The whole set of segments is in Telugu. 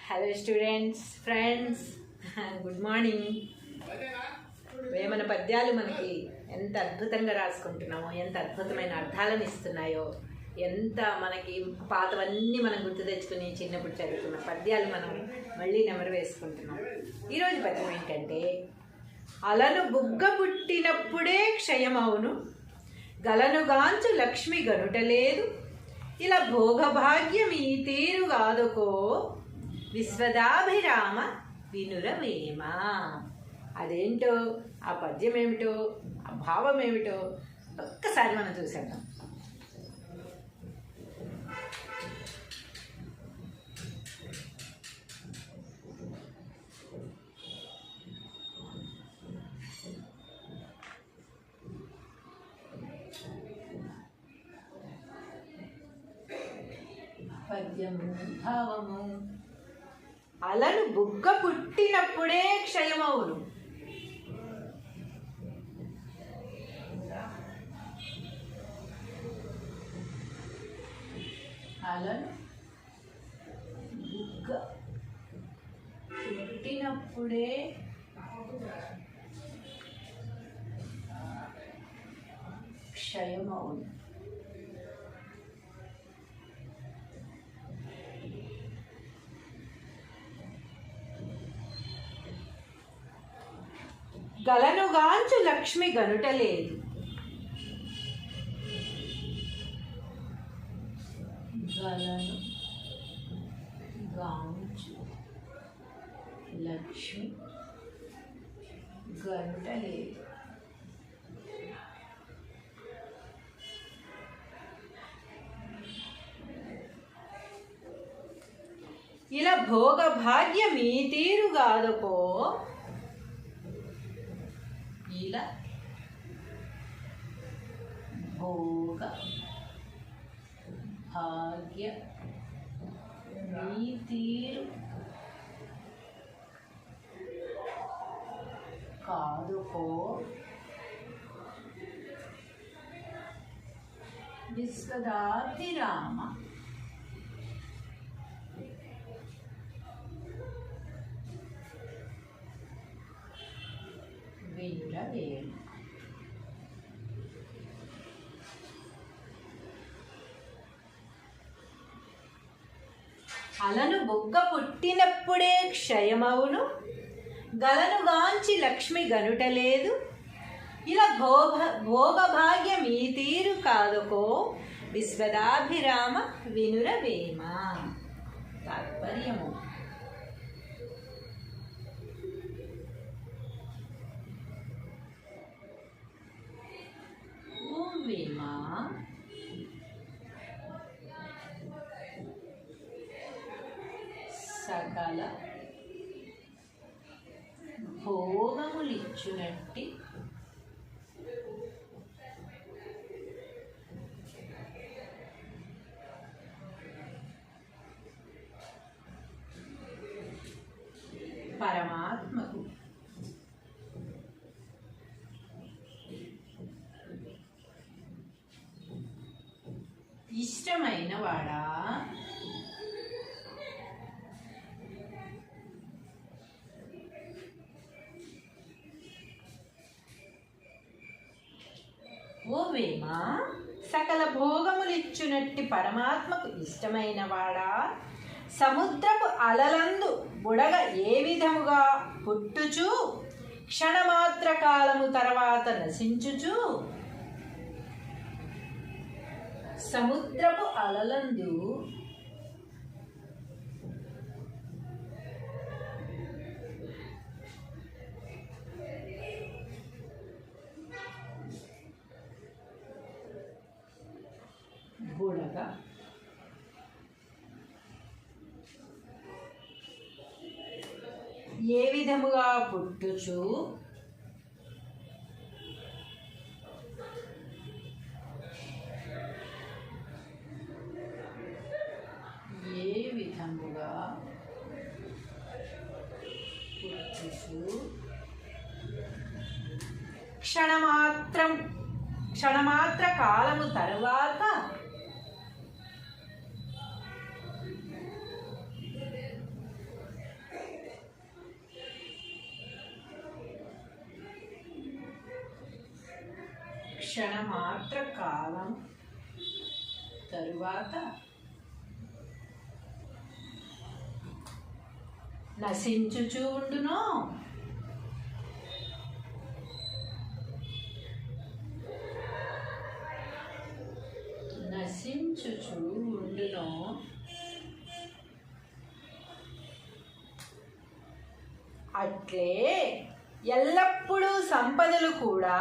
Hello students, friends, good morning. Vemana పద్యాలు మనకి ఎంత అద్భుతంగా రాసుకుంటున్నామో, ఎంత అద్భుతమైన అర్థాలను ఇస్తున్నాయో, ఎంత మనకి పాతవన్నీ మనం గుర్తు తెచ్చుకుని చిన్నప్పుడు చదువుకున్న పద్యాలు మనం మళ్ళీ నెమరు వేసుకుంటున్నాం. ఈరోజు పద్యం ఏంటంటే, అలను బుగ్గ పుట్టినప్పుడే క్షయమవును, గలనుగాంచు లక్ష్మి గనుటలేదు, ఇలా భోగభాగ్యం ఈ తీరు కాదుకో, విశ్వదాభిరామ వినురవేమ. అదేంటో, ఆ పద్యం ఏమిటో, ఆ భావం ఏమిటో ఒక్కసారి మనం చూసేద్దాం. పద్యము భావము. అలను బుగ్గ పుట్టినప్పుడే క్షయమవును. అలను బుగ్గ పుట్టినప్పుడే క్షయమవును. గలనుగాంచు లక్ష్మి గనుటలేదు. గలను గాంచు లక్ష్మి గనుటలేదు. ఇలా భోగభాగ్యం ఈ తీరు కాదుకో, ఇలా భోగ భాగ్య ఈ తీరు కాదుకో, విశ్వదాభిరామ వినురవేమ. అలను బుగ్గ పుట్టినప్పుడే క్షయమవును, గలనుగాంచి లక్ష్మి గనుటలేదు, ఇలా భోగభాగ్యం ఈ తీరు కాదుకో, విశ్వదాభిరామ వినురవేమ. తాత్పర్యము. వేమ సకల భోగములిచ్చునట్టి పరమాత్మకు ఇష్టమైన వాడా, ఓ వేమ సకల భోగములిచ్చునట్టి పరమాత్మకు ఇష్టమైన వాడా, సముద్రపు అలలందు బుడగ ఏ విధముగా పుట్టుచు క్షణమాత్ర కాలము తర్వాత నశించుచు, సముద్రపు అలలందు బుడగ ఏ విధముగా పుట్టుచు క్షణమాత్ర కాలము తరువాత క్షణమాత్ర కాలం తరువాత నశించుచూ ఉండునో నశించుచూ ఉండునో అట్లే ఎల్లప్పుడూ సంపదలు కూడా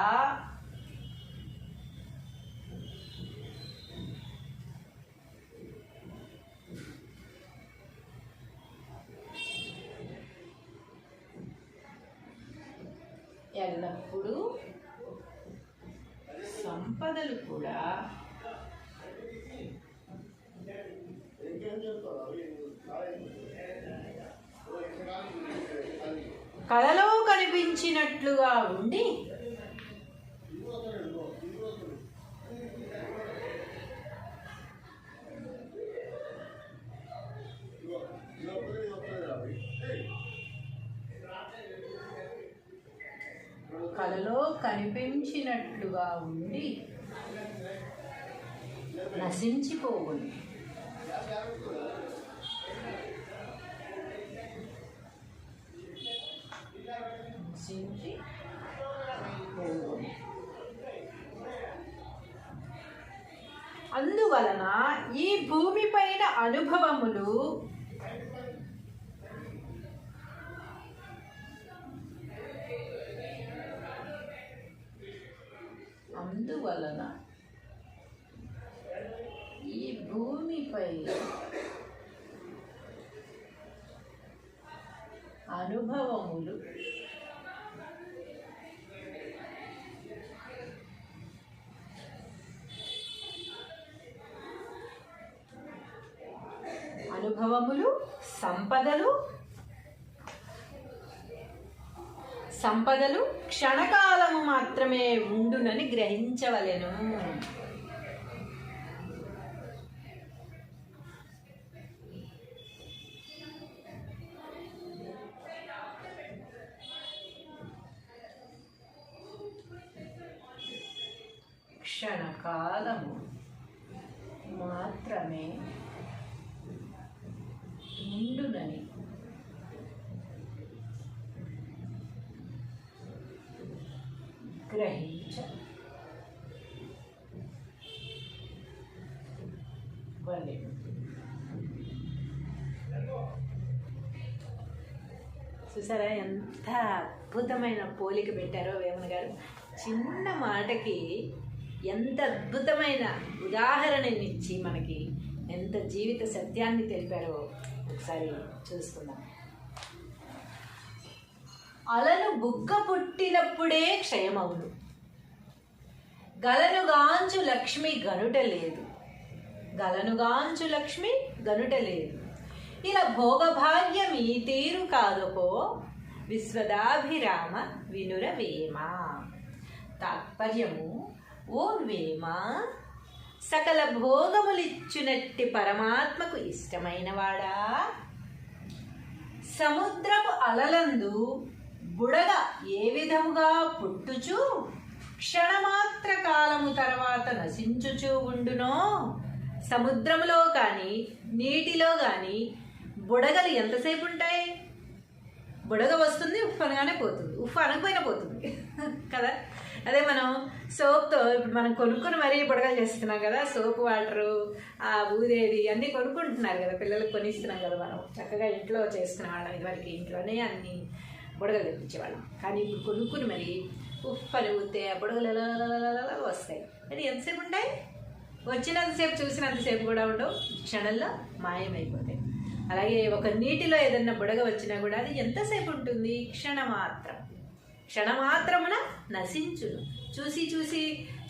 ఎల్లప్పుడూ సంపదలు కూడా కలలో కనిపించినట్లుగా ఉండి కలలో కనిపించినట్లుగా ఉండి నశించిపోవును. అందువలన ఈ భూమిపైన అనుభవములు అనుభవములు సంపదలు క్షణకాలము మాత్రమే ఉండునని గ్రహించవలెను. క్షణకాలము మాత్రమే ఉండునని గ్రహించవలెను. చూసారా ఎంత అద్భుతమైన పోలిక పెట్టారో వేమన గారు. చిన్న మాటకి ఎంత అద్భుతమైన ఉదాహరణనిచ్చి మనకి ఎంత జీవిత సత్యాన్ని తెలిపారో ఒకసారి చూసుకుందాం. అలను బుగ్గ పుట్టినప్పుడే క్షయమవును, గలనుగాంచు లక్ష్మి గనుట లేదు, గలనుగాంచు లక్ష్మి గనుట లేదు. ఇలా భోగభాగ్యం ఈ తీరు కాదుకో, విశ్వదాభిరామ వినుర వేమ. తాత్పర్యము, ఓ వేమ, సకల భోగములిచ్చునట్టి పరమాత్మకు ఇష్టమైనవాడా, సముద్రపు అలలందు బుడగ ఏ విధముగా పుట్టుచు క్షణమాత్ర కాలము తర్వాత నశించుచూ ఉండునో, సముద్రములో కానీ నీటిలో కానీ బుడగలు ఎంతసేపు ఉంటాయి? బుడగ వస్తుంది, ఉఫ్ అనగానే పోతుంది, ఉఫ్ అనకపోయినా పోతుంది కదా. అదే మనం సోప్తో ఇప్పుడు మనం కొనుక్కొని మరీ బుడగలు చేస్తున్నాం కదా, సోప్ వాటరు, ఆ ఊదేది అన్నీ కొనుక్కుంటున్నారు కదా, పిల్లలకు కొనిస్తున్నాం కదా. మనం చక్కగా ఇంట్లో చేసుకునే వాళ్ళం, ఇదివరకు ఇంట్లోనే అన్ని బుడగలు తెప్పించేవాళ్ళం. కానీ ఇప్పుడు కొనుక్కుని మరి ఉఫ్ అని ఊతే ఆ బుడగలు ఎలా వస్తాయి. అది ఎంతసేపు ఉంటాయి? వచ్చినంతసేపు చూసినంతసేపు కూడా ఉండవు, క్షణంలో మాయమైపోతాయి. అలాగే ఒక నీటిలో ఏదన్నా బుడగ వచ్చినా కూడా అది ఎంతసేపు ఉంటుంది? క్షణమాత్రమున నశించును.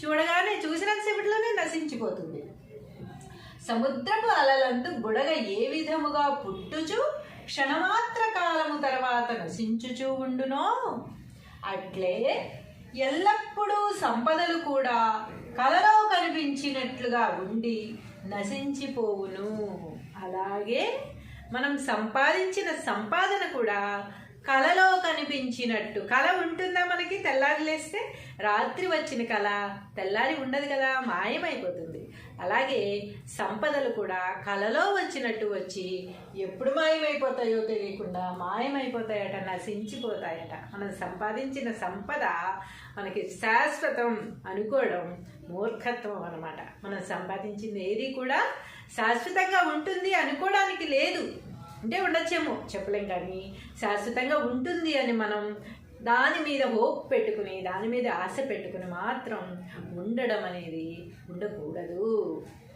చూడగానే చూసినంతసేపట్లోనే నశించిపోతుంది. సముద్రపు అలలందు బుడగ ఏ విధముగా పుట్టుచు క్షణమాత్ర కాలము తర్వాత నశించుచూ ఉండునో, అట్లే ఎల్లప్పుడూ సంపదలు కూడా కలలో కనిపించినట్లుగా ఉండి నశించిపోవును. అలాగే మనం సంపాదించిన సంపాదన కూడా కలలో కనిపించినట్టు. కళ ఉంటుందా మనకి? తెల్లారి లేస్తే రాత్రి వచ్చిన కళ తెల్లారి ఉండదు కదా, మాయమైపోతుంది. అలాగే సంపదలు కూడా కళలో వచ్చినట్టు వచ్చి ఎప్పుడు మాయమైపోతాయో తెలియకుండా మాయమైపోతాయట, నశించిపోతాయట. మనం సంపాదించిన సంపద మనకి శాశ్వతం అనుకోవడం మూర్ఖత్వం అన్నమాట. మనం సంపాదించింది ఏది కూడా శాశ్వతంగా ఉంటుంది అనుకోవడానికి లేదు. అంటే ఉండొచ్చేమో, చెప్పలేం, కానీ శాశ్వతంగా ఉంటుంది అని మనం దాని మీద హోప్ పెట్టుకుని, దాని మీద ఆశ పెట్టుకుని మాత్రం ఉండడం అనేది ఉండకూడదు.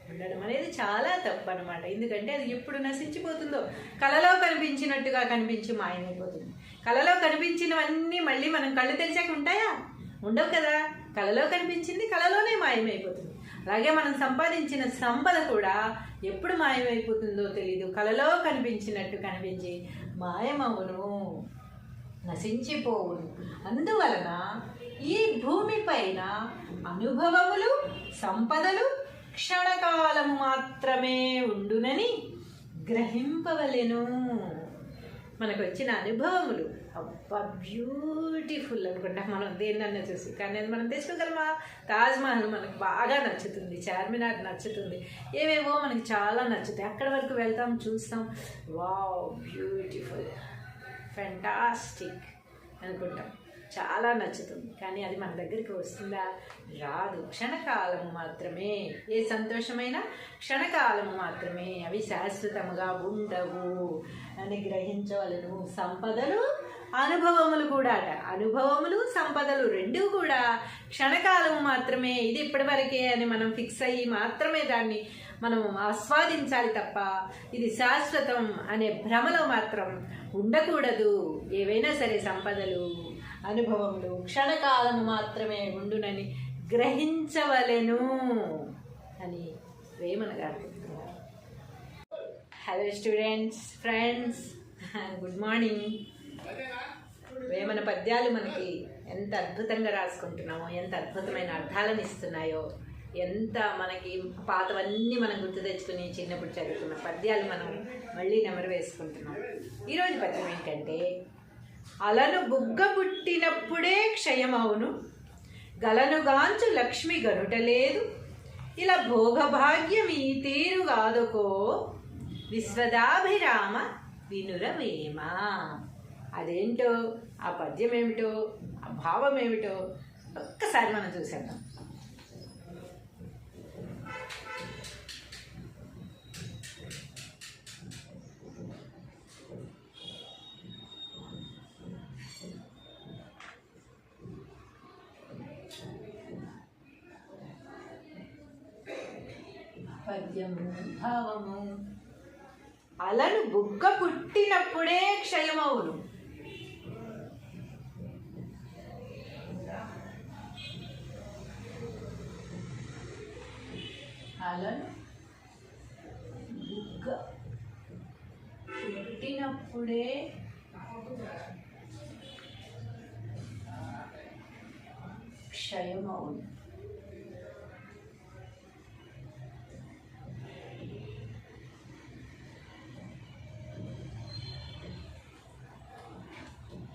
ఉండడం అనేది చాలా తప్పు అనమాట. ఎందుకంటే అది ఎప్పుడు నశించిపోతుందో. కళలో కనిపించినట్టుగా కనిపించి మాయమైపోతుంది. కళలో కనిపించినవన్నీ మళ్ళీ మనం కళ్ళు తెరిచాక ఉంటాయా? ఉండవు కదా. కళలో కనిపించింది కళలోనే మాయమైపోతుంది. అలాగే మనం సంపాదించిన సంపద కూడా ఎప్పుడు మాయమైపోతుందో తెలీదు. కళలో కనిపించినట్టు కనిపించి మాయమవును, నశించిపోవును. అందువలన ఈ భూమిపైన అనుభవములు, సంపదలు క్షణకాలము మాత్రమే ఉండునని గ్రహింపవలెను. మనకు వచ్చిన అనుభవములు అబ్బా బ్యూటిఫుల్ అనుకుంటా మనం దేన్నన్నా చూసి, కానీ అది మనం తెచ్చుకోగలమా? తాజ్మహల్ మనకు బాగా నచ్చుతుంది, చార్మినార్ నచ్చుతుంది, ఏవేవో మనకి చాలా నచ్చుతాయి. అక్కడి వరకు వెళ్తాం, చూస్తాం, వావ్ బ్యూటిఫుల్ ఫెంటాస్టిక్ అనుకుంటాం, చాలా నచ్చుతుంది. కానీ అది మన దగ్గరికి వస్తుందా? రాదు. క్షణకాలము మాత్రమే. ఏ సంతోషమైనా క్షణకాలము మాత్రమే, అవి శాశ్వతముగా ఉండవు అని గ్రహించవలను. సంపదలు అనుభవములు కూడా అట. అనుభవములు సంపదలు రెండూ కూడా క్షణకాలము మాత్రమే. ఇది ఇప్పటివరకే అని మనం ఫిక్స్ అయ్యి మాత్రమే దాన్ని మనం ఆస్వాదించాలి తప్ప ఇది శాశ్వతం అనే భ్రమలో మాత్రం ఉండకూడదు. ఏవైనా సరే సంపదలు, అనుభవములు క్షణకాలము మాత్రమే ఉండునని గ్రహించవలెను అని వేమన గారు చెప్తున్నారు. Hello students, friends, good morning. Vemana పద్యాలు మనకి ఎంత అద్భుతంగా రాసుకుంటున్నామో, ఎంత అద్భుతమైన అర్థాలను ఇస్తున్నాయో, ఎంత మనకి పాతవన్నీ మనం గుర్తు తెచ్చుకుని చిన్నప్పుడు చదువుకున్న పద్యాలు మనం మళ్ళీ నెమరు వేసుకుంటున్నాం. ఈరోజు పద్యం ఏంటంటే, అలను బుగ్గ పుట్టినప్పుడే క్షయమవును, గలనుగాంచు లక్ష్మి గనుటలేదు, ఇలా భోగభాగ్యం ఈ తీరుగాదుకో, విశ్వదాభిరామ వినురవేమ. అదేంటో, ఆ పద్యం ఏమిటో, ఆ భావం ఏమిటో ఒక్కసారి మనం చూసేద్దాం. పద్యము భావము. అలను బుగ్గ పుట్టినప్పుడే క్షయమవును. అలను బుగ్గ పుట్టినప్పుడే క్షయమవును.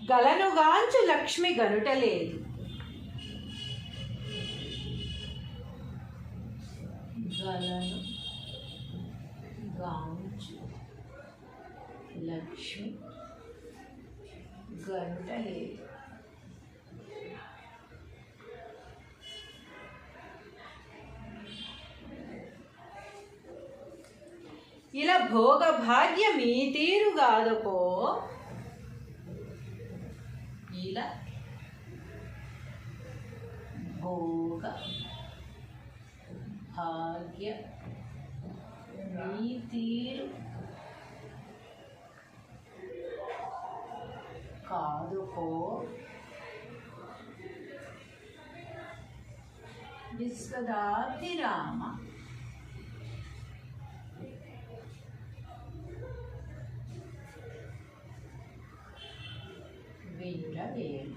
గలనుగాంచు లక్ష్మి గనుటలేదు. గలను గాంచు లక్ష్మి గనుటలేదు. ఇలా భోగభాగ్యం ఈ తీరుగాదుకో, ఇలా భోగ భాగ్య ఈ తీరు కాదుకో, విశ్వదాభిరామ వినురవేమ.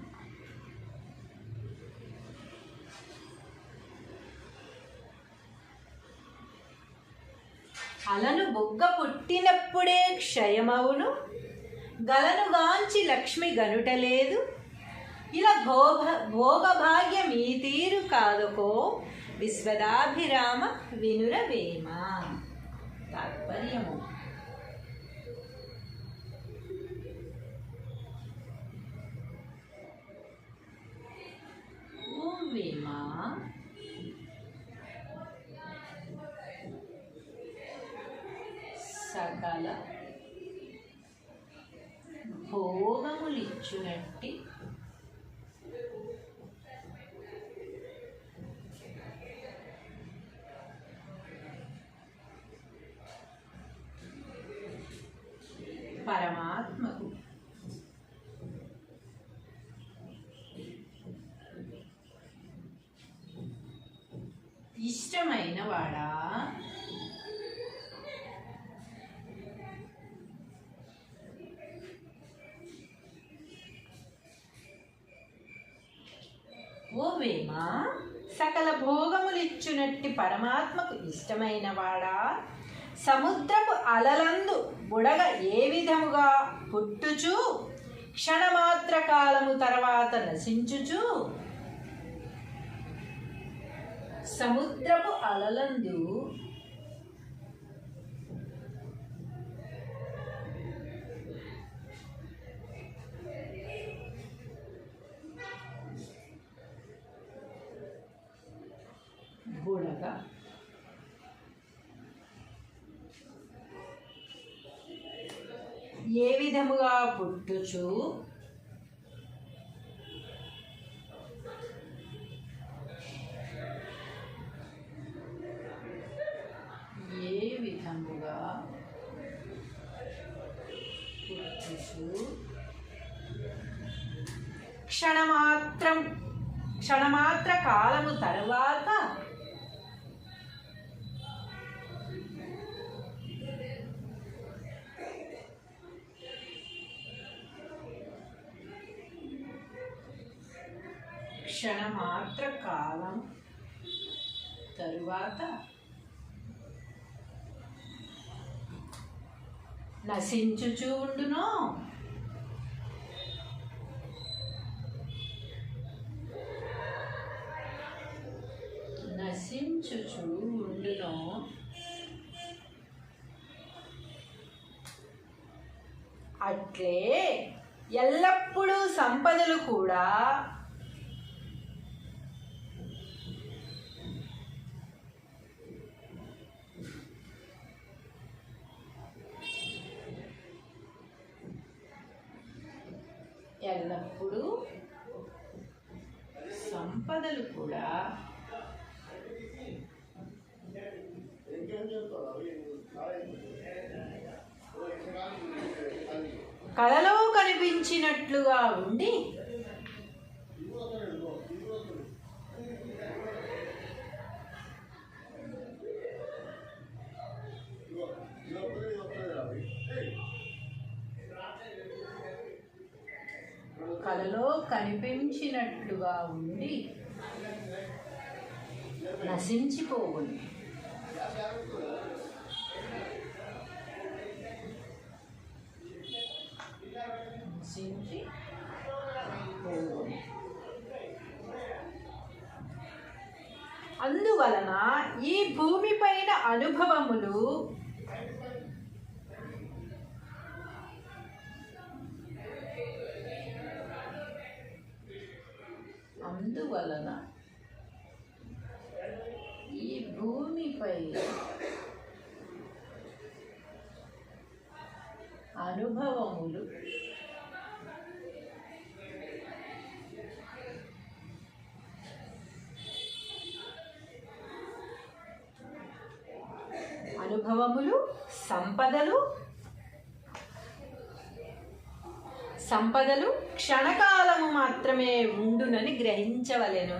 అలను బుగ్గ పుట్టినప్పుడే క్షయమవును, గలనుగాంచి లక్ష్మి గనుటలేదు, ఇలా భోగభాగ్యం ఈ తీరు కాదుకో, విశ్వదాభిరామ వినురవేమ. తాత్పర్యము: ఓ వేమ, సకల భోగములిచ్చునట్టి పరమాత్మకు ఇష్టమైన వాడా, ఓ వేమ, సకల భోగములిచ్చునట్టి పరమాత్మకు ఇష్టమైన వాడా, సముద్రపు అలలందు బుడగ ఏ విధముగా పుట్టుచు క్షణమాత్ర కాలము తర్వాత నశించుచు. సముద్రపు అలలందు బుడగ ఏ విధముగా పుట్టుచు క్షణమాత్ర కాలము తరువాత నశించుచు ఉండును. అట్లే ఎల్లప్పుడూ సంపదలు కూడా కలలో కనిపించినట్లుగా ఉండి నశించిపోవును. అందువలన ఈ భూమిపైన అనుభవములు సంపదలు క్షణకాలము మాత్రమే ఉండునని గ్రహించవలెను.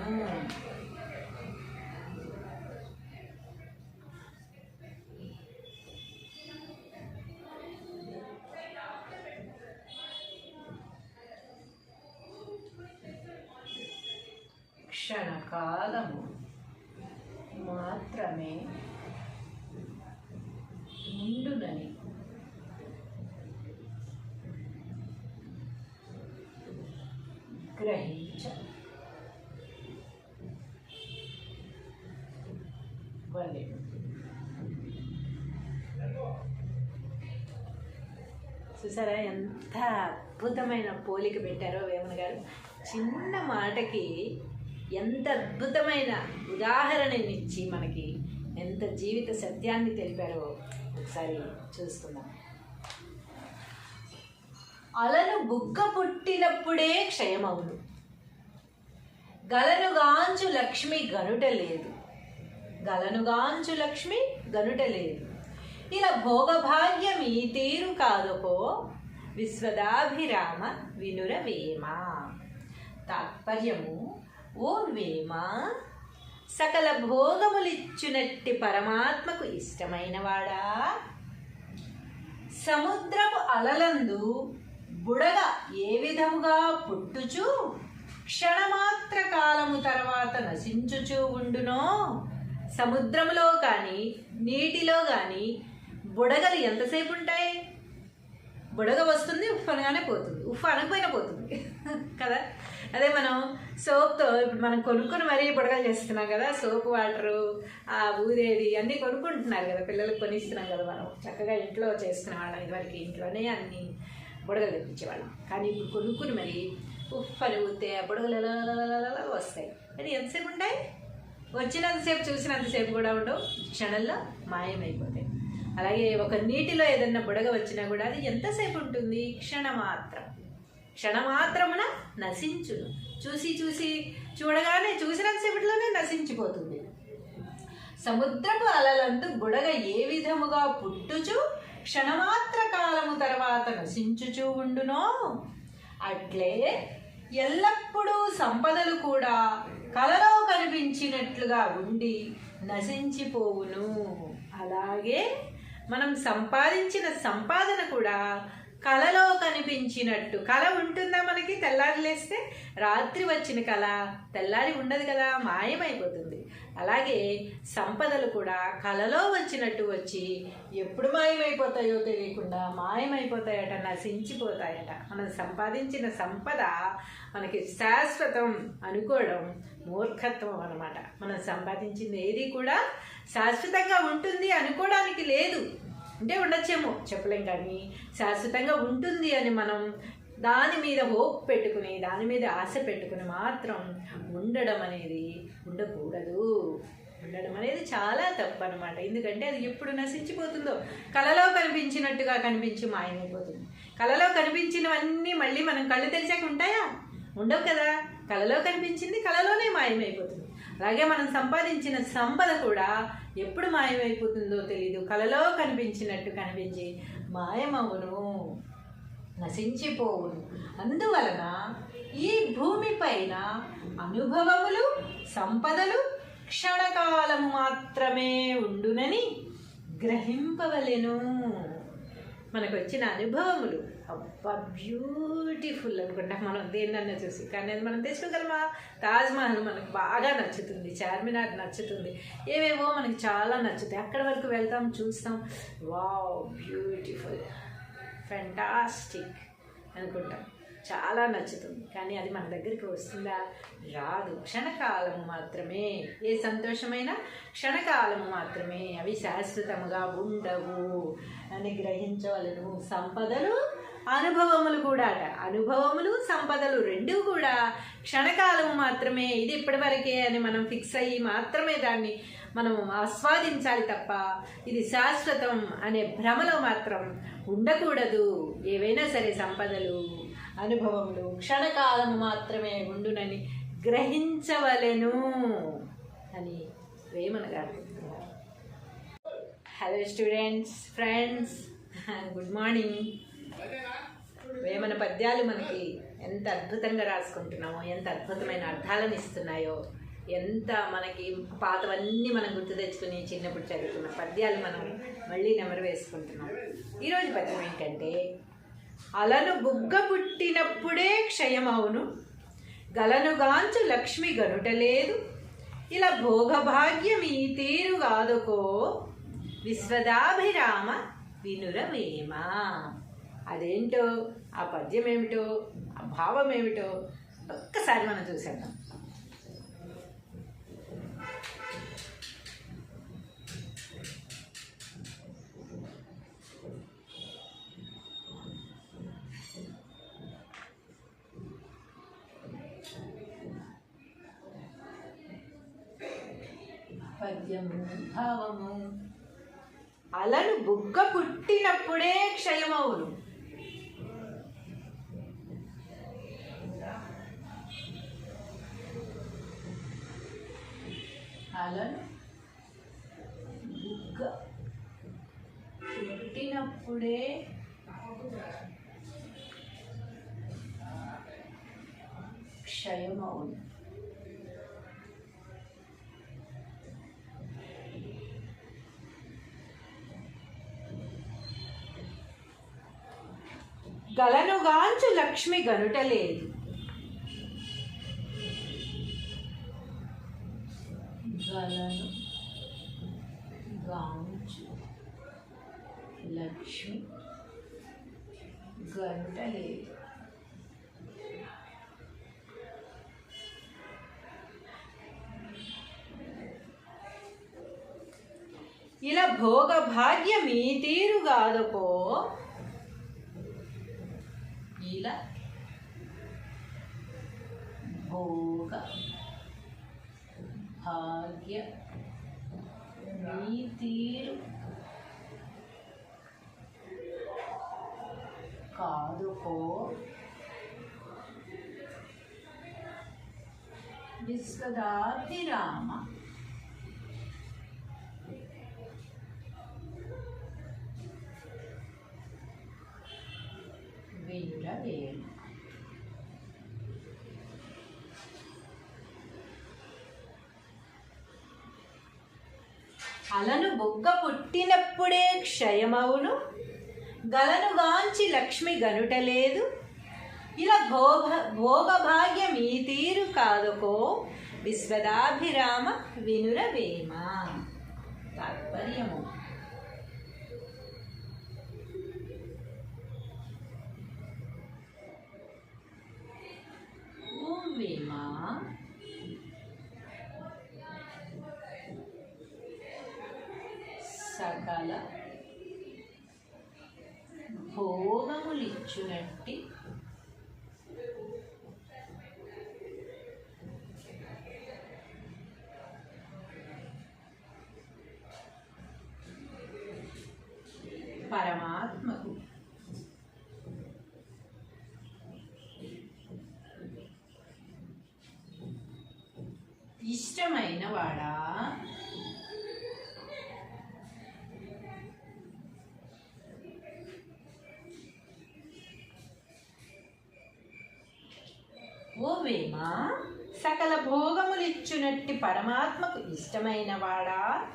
క్షణకాలము మాత్రమే ఉండునని గ్రహించవలెను. చూసారా ఎంత అద్భుతమైన పోలిక పెట్టారో వేమన గారు. చిన్న మాటకి ఎంత అద్భుతమైన ఉదాహరణనిచ్చి మనకి ఎంత జీవిత సత్యాన్ని తెలిపారో ఒకసారి చూసుకుందాం. అలను బుగ్గ పుట్టినప్పుడే క్షయమవును, గలనుగాంచు లక్ష్మి గనుట లేదు, గలనుగాంచు లక్ష్మి గనుట లేదు. ఇలా భోగభాగ్యం ఈ తీరు కాదుకో, విశ్వదాభిరామ వినుర వేమ. తాత్పర్యము, ఓ వేమ, సకల భోగములిచ్చునట్టి పరమాత్మకు ఇష్టమైనవాడా, సముద్రపు అలలందు బుడగ ఏ విధముగా పుట్టుచు క్షణమాత్ర కాలము తర్వాత నశించుచూ ఉండునో, సముద్రములో కానీ నీటిలో కానీ బుడగలు ఎంతసేపు ఉంటాయి? బుడగ వస్తుంది, ఉఫ్ అనగానే పోతుంది, ఉఫ్ అనకపోయినా పోతుంది కదా. అదే మనం సోప్తో ఇప్పుడు మనం కొనుక్కొని మరీ బుడగలు చేస్తున్నాం కదా, సోప్ వాటరు, ఆ ఊదేది అన్నీ కొనుక్కుంటున్నారు కదా, పిల్లలకు కొనిస్తున్నాం కదా. మనం చక్కగా ఇంట్లో చేసుకునే వాళ్ళం, ఇదివరకు ఇంట్లోనే అన్ని బుడగలు తెప్పించేవాళ్ళం. కానీ ఇప్పుడు కొనుక్కుని మరి ఉఫ్ అని ఊతే ఆ బుడగలు ఎలా వస్తాయి. అది ఎంతసేపు ఉంటాయి? వచ్చినంతసేపు చూసినంతసేపు కూడా ఉండవు, క్షణంలో మాయమైపోతాయి. అలాగే ఒక నీటిలో ఏదన్నా బుడగ వచ్చినా కూడా అది ఎంతసేపు ఉంటుంది? క్షణమాత్రం. క్షణమాత్రమున నశించును. చూడగానే చూసినంతసేపట్లోనే నశించిపోతుంది. సముద్రపు అలలందు బుడగ ఏ విధముగా పుట్టుచు క్షణమాత్ర కాలము తర్వాత నశించుచూ ఉండునో, అట్లే ఎల్లప్పుడూ సంపదలు కూడా కలలో కనిపించినట్లుగా ఉండి నశించిపోవును. అలాగే మనం సంపాదించిన సంపాదన కూడా కలలో కనిపించినట్టు. కళ ఉంటుందా మనకి? తెల్లారి లేస్తే రాత్రి వచ్చిన కళ తెల్లారి ఉండదు కదా, మాయమైపోతుంది. అలాగే సంపదలు కూడా కలలో వచ్చినట్టు వచ్చి ఎప్పుడు మాయమైపోతాయో తెలియకుండా మాయమైపోతాయట, నశించిపోతాయట. మనం సంపాదించిన సంపద మనకి శాశ్వతం అనుకోవడం మూర్ఖత్వం అన్నమాట. మనం సంపాదించింది ఏది కూడా శాశ్వతంగా ఉంటుంది అనుకోవడానికి లేదు. అంటే ఉండొచ్చేమో, చెప్పలేం, కానీ శాశ్వతంగా ఉంటుంది అని మనం దాని మీద హోప్ పెట్టుకుని, దాని మీద ఆశ పెట్టుకుని మాత్రం ఉండడం అనేది ఉండకూడదు. ఉండడం అనేది చాలా తప్పు అనమాట. ఎందుకంటే అది ఎప్పుడు నశించిపోతుందో, కళలో కనిపించినట్టుగా కనిపించి మాయమైపోతుంది. కళలో కనిపించినవన్నీ మళ్ళీ మనం కళ్ళు తెరిచాక ఉంటాయా? ఉండవు కదా. కళలో కనిపించింది కళలోనే మాయమైపోతుంది. అలాగే మనం సంపాదించిన సంపద కూడా ఎప్పుడు మాయమైపోతుందో తెలీదు. కళలో కనిపించినట్టు కనిపించి మాయమవును, నశించిపోవును. అందువలన ఈ భూమిపైన అనుభవములు, సంపదలు క్షణకాలము మాత్రమే ఉండునని గ్రహింపవలెను. మనకు వచ్చిన అనుభవములు అబ్బా బ్యూటిఫుల్ అనుకుంటాం మనం దేన్నన్నా చూసి, కానీ అది మనం తెచ్చుకోగలమా? తాజ్మహల్ మనకు బాగా నచ్చుతుంది, చార్మినార్ నచ్చుతుంది, ఏవేవో మనకి చాలా నచ్చుతాయి. అక్కడి వరకు వెళ్తాం, చూస్తాం, వావ్ బ్యూటిఫుల్ ఫ్యాంటాస్టిక్ అనుకుంటాం, చాలా నచ్చుతుంది. కానీ అది మన దగ్గరికి వస్తుందా? రాదు. క్షణకాలము మాత్రమే. ఏ సంతోషమైనా క్షణకాలము మాత్రమే, అవి శాశ్వతముగా ఉండవు అని గ్రహించవలను. సంపదలు, అనుభవములు కూడా, అనుభవములు సంపదలు రెండూ కూడా క్షణకాలము మాత్రమే. ఇది ఇప్పటివరకే అని మనం ఫిక్స్ అయ్యి మాత్రమే దాన్ని మనం ఆస్వాదించాలి తప్ప ఇది శాశ్వతం అనే భ్రమలో మాత్రం ఉండకూడదు. ఏవైనా సరే సంపదలు, అనుభవములు క్షణకాలము మాత్రమే ఉండునని గ్రహించవలెను అని వేమన గారు. Hello students, friends, good morning. Vemana పద్యాలు మనకి ఎంత అద్భుతంగా రాసుకుంటున్నామో, ఎంత అద్భుతమైన అర్థాలను ఇస్తున్నాయో, ఎంత మనకి పాతవన్నీ మనం గుర్తు తెచ్చుకుని చిన్నప్పుడు చదువుకున్న పద్యాలు మనం మళ్ళీ నెమరు వేసుకుంటున్నాం. ఈరోజు పద్యం ఏంటంటే, అలను బుగ్గ పుట్టినప్పుడే క్షయమవును, గలనుగాంచు లక్ష్మి గనుట లేదు, ఇలా భోగభాగ్యం ఈ తీరు కాదుకో, విశ్వదాభిరామ వినురవేమ. అదేంటో, ఆ పద్యం ఏమిటో, ఆ భావం ఏమిటో ఒక్కసారి మనం చూసేద్దాం. పద్యము భావము. అలను బుగ్గ పుట్టినప్పుడే క్షయమవును. అలను బుగ్గ పుట్టినప్పుడే క్షయమవును. గలనుగాంచు లక్ష్మి గనుటలేదు. గలను గాంచు లక్ష్మి గనుటలేదు. ఇలా భోగ భాగ్యం ఈ తీరుగాదకో. ఇలా భోగ భాగ్య ఈ తీరు కాదుకో. విశ్వదాభిరామ వినురవేమ. అలను బొగ్గ పుట్టినప్పుడే క్షయమవును. గలనుగాంచి లక్ష్మి గనుటలేదు. ఇలా భోగభాగ్యం ఈ తీరు కాదుకో. విశ్వదాభిరామ వినురవేమ. తాత్పర్యము. వేమ సకల భోగములిచ్చునట్టి పరమాత్మకు ఇష్టమైన వాడా. ఓ వేమ సకల భోగములిచ్చునట్టి పరమాత్మకు ఇష్టమైన వాడా.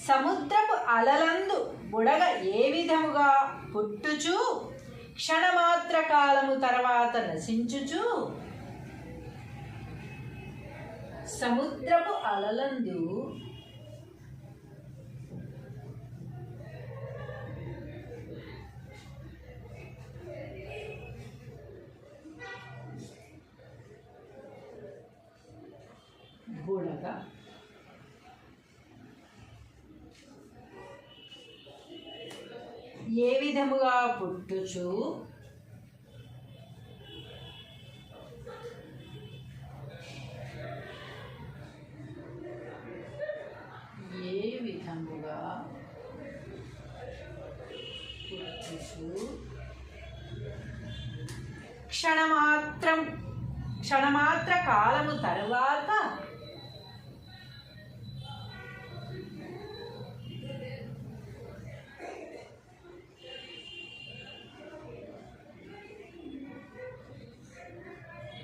సముద్రపు అలలందు బుడగ ఏ విధముగా పుట్టుచు క్షణమాత్ర కాలము తర్వాత నశించుచు. సముద్రపు అలలందు బుడగ ఏ విధముగా పుట్టుచు క్షణమాత్ర కాలము తరువాత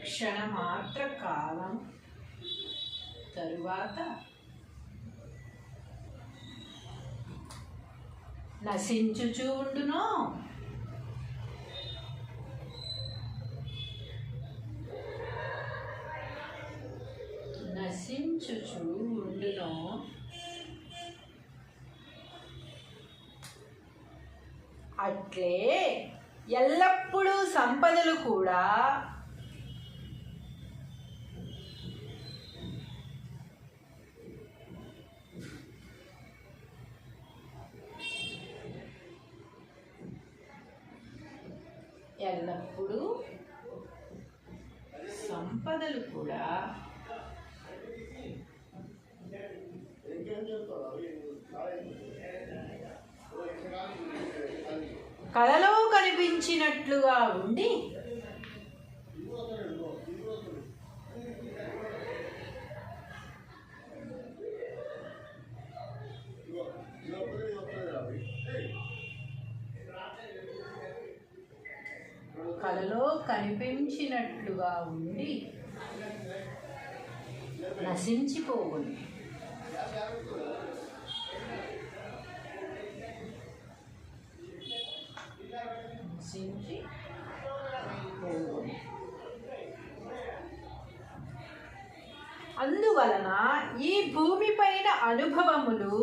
క్షణమాత్ర కాలం తరువాత నశించుచూ ఉండును. నశించుచూ ఉండును. అట్లే ఎల్లప్పుడూ సంపదలు కూడా ఎల్లప్పుడూ సంపదలు కూడా కలలో కనిపించినట్లుగా ఉండి కలలో కనిపించినట్లుగా ఉండి నశించిపోవును. అందువలన ఈ భూమిపైన అనుభవములు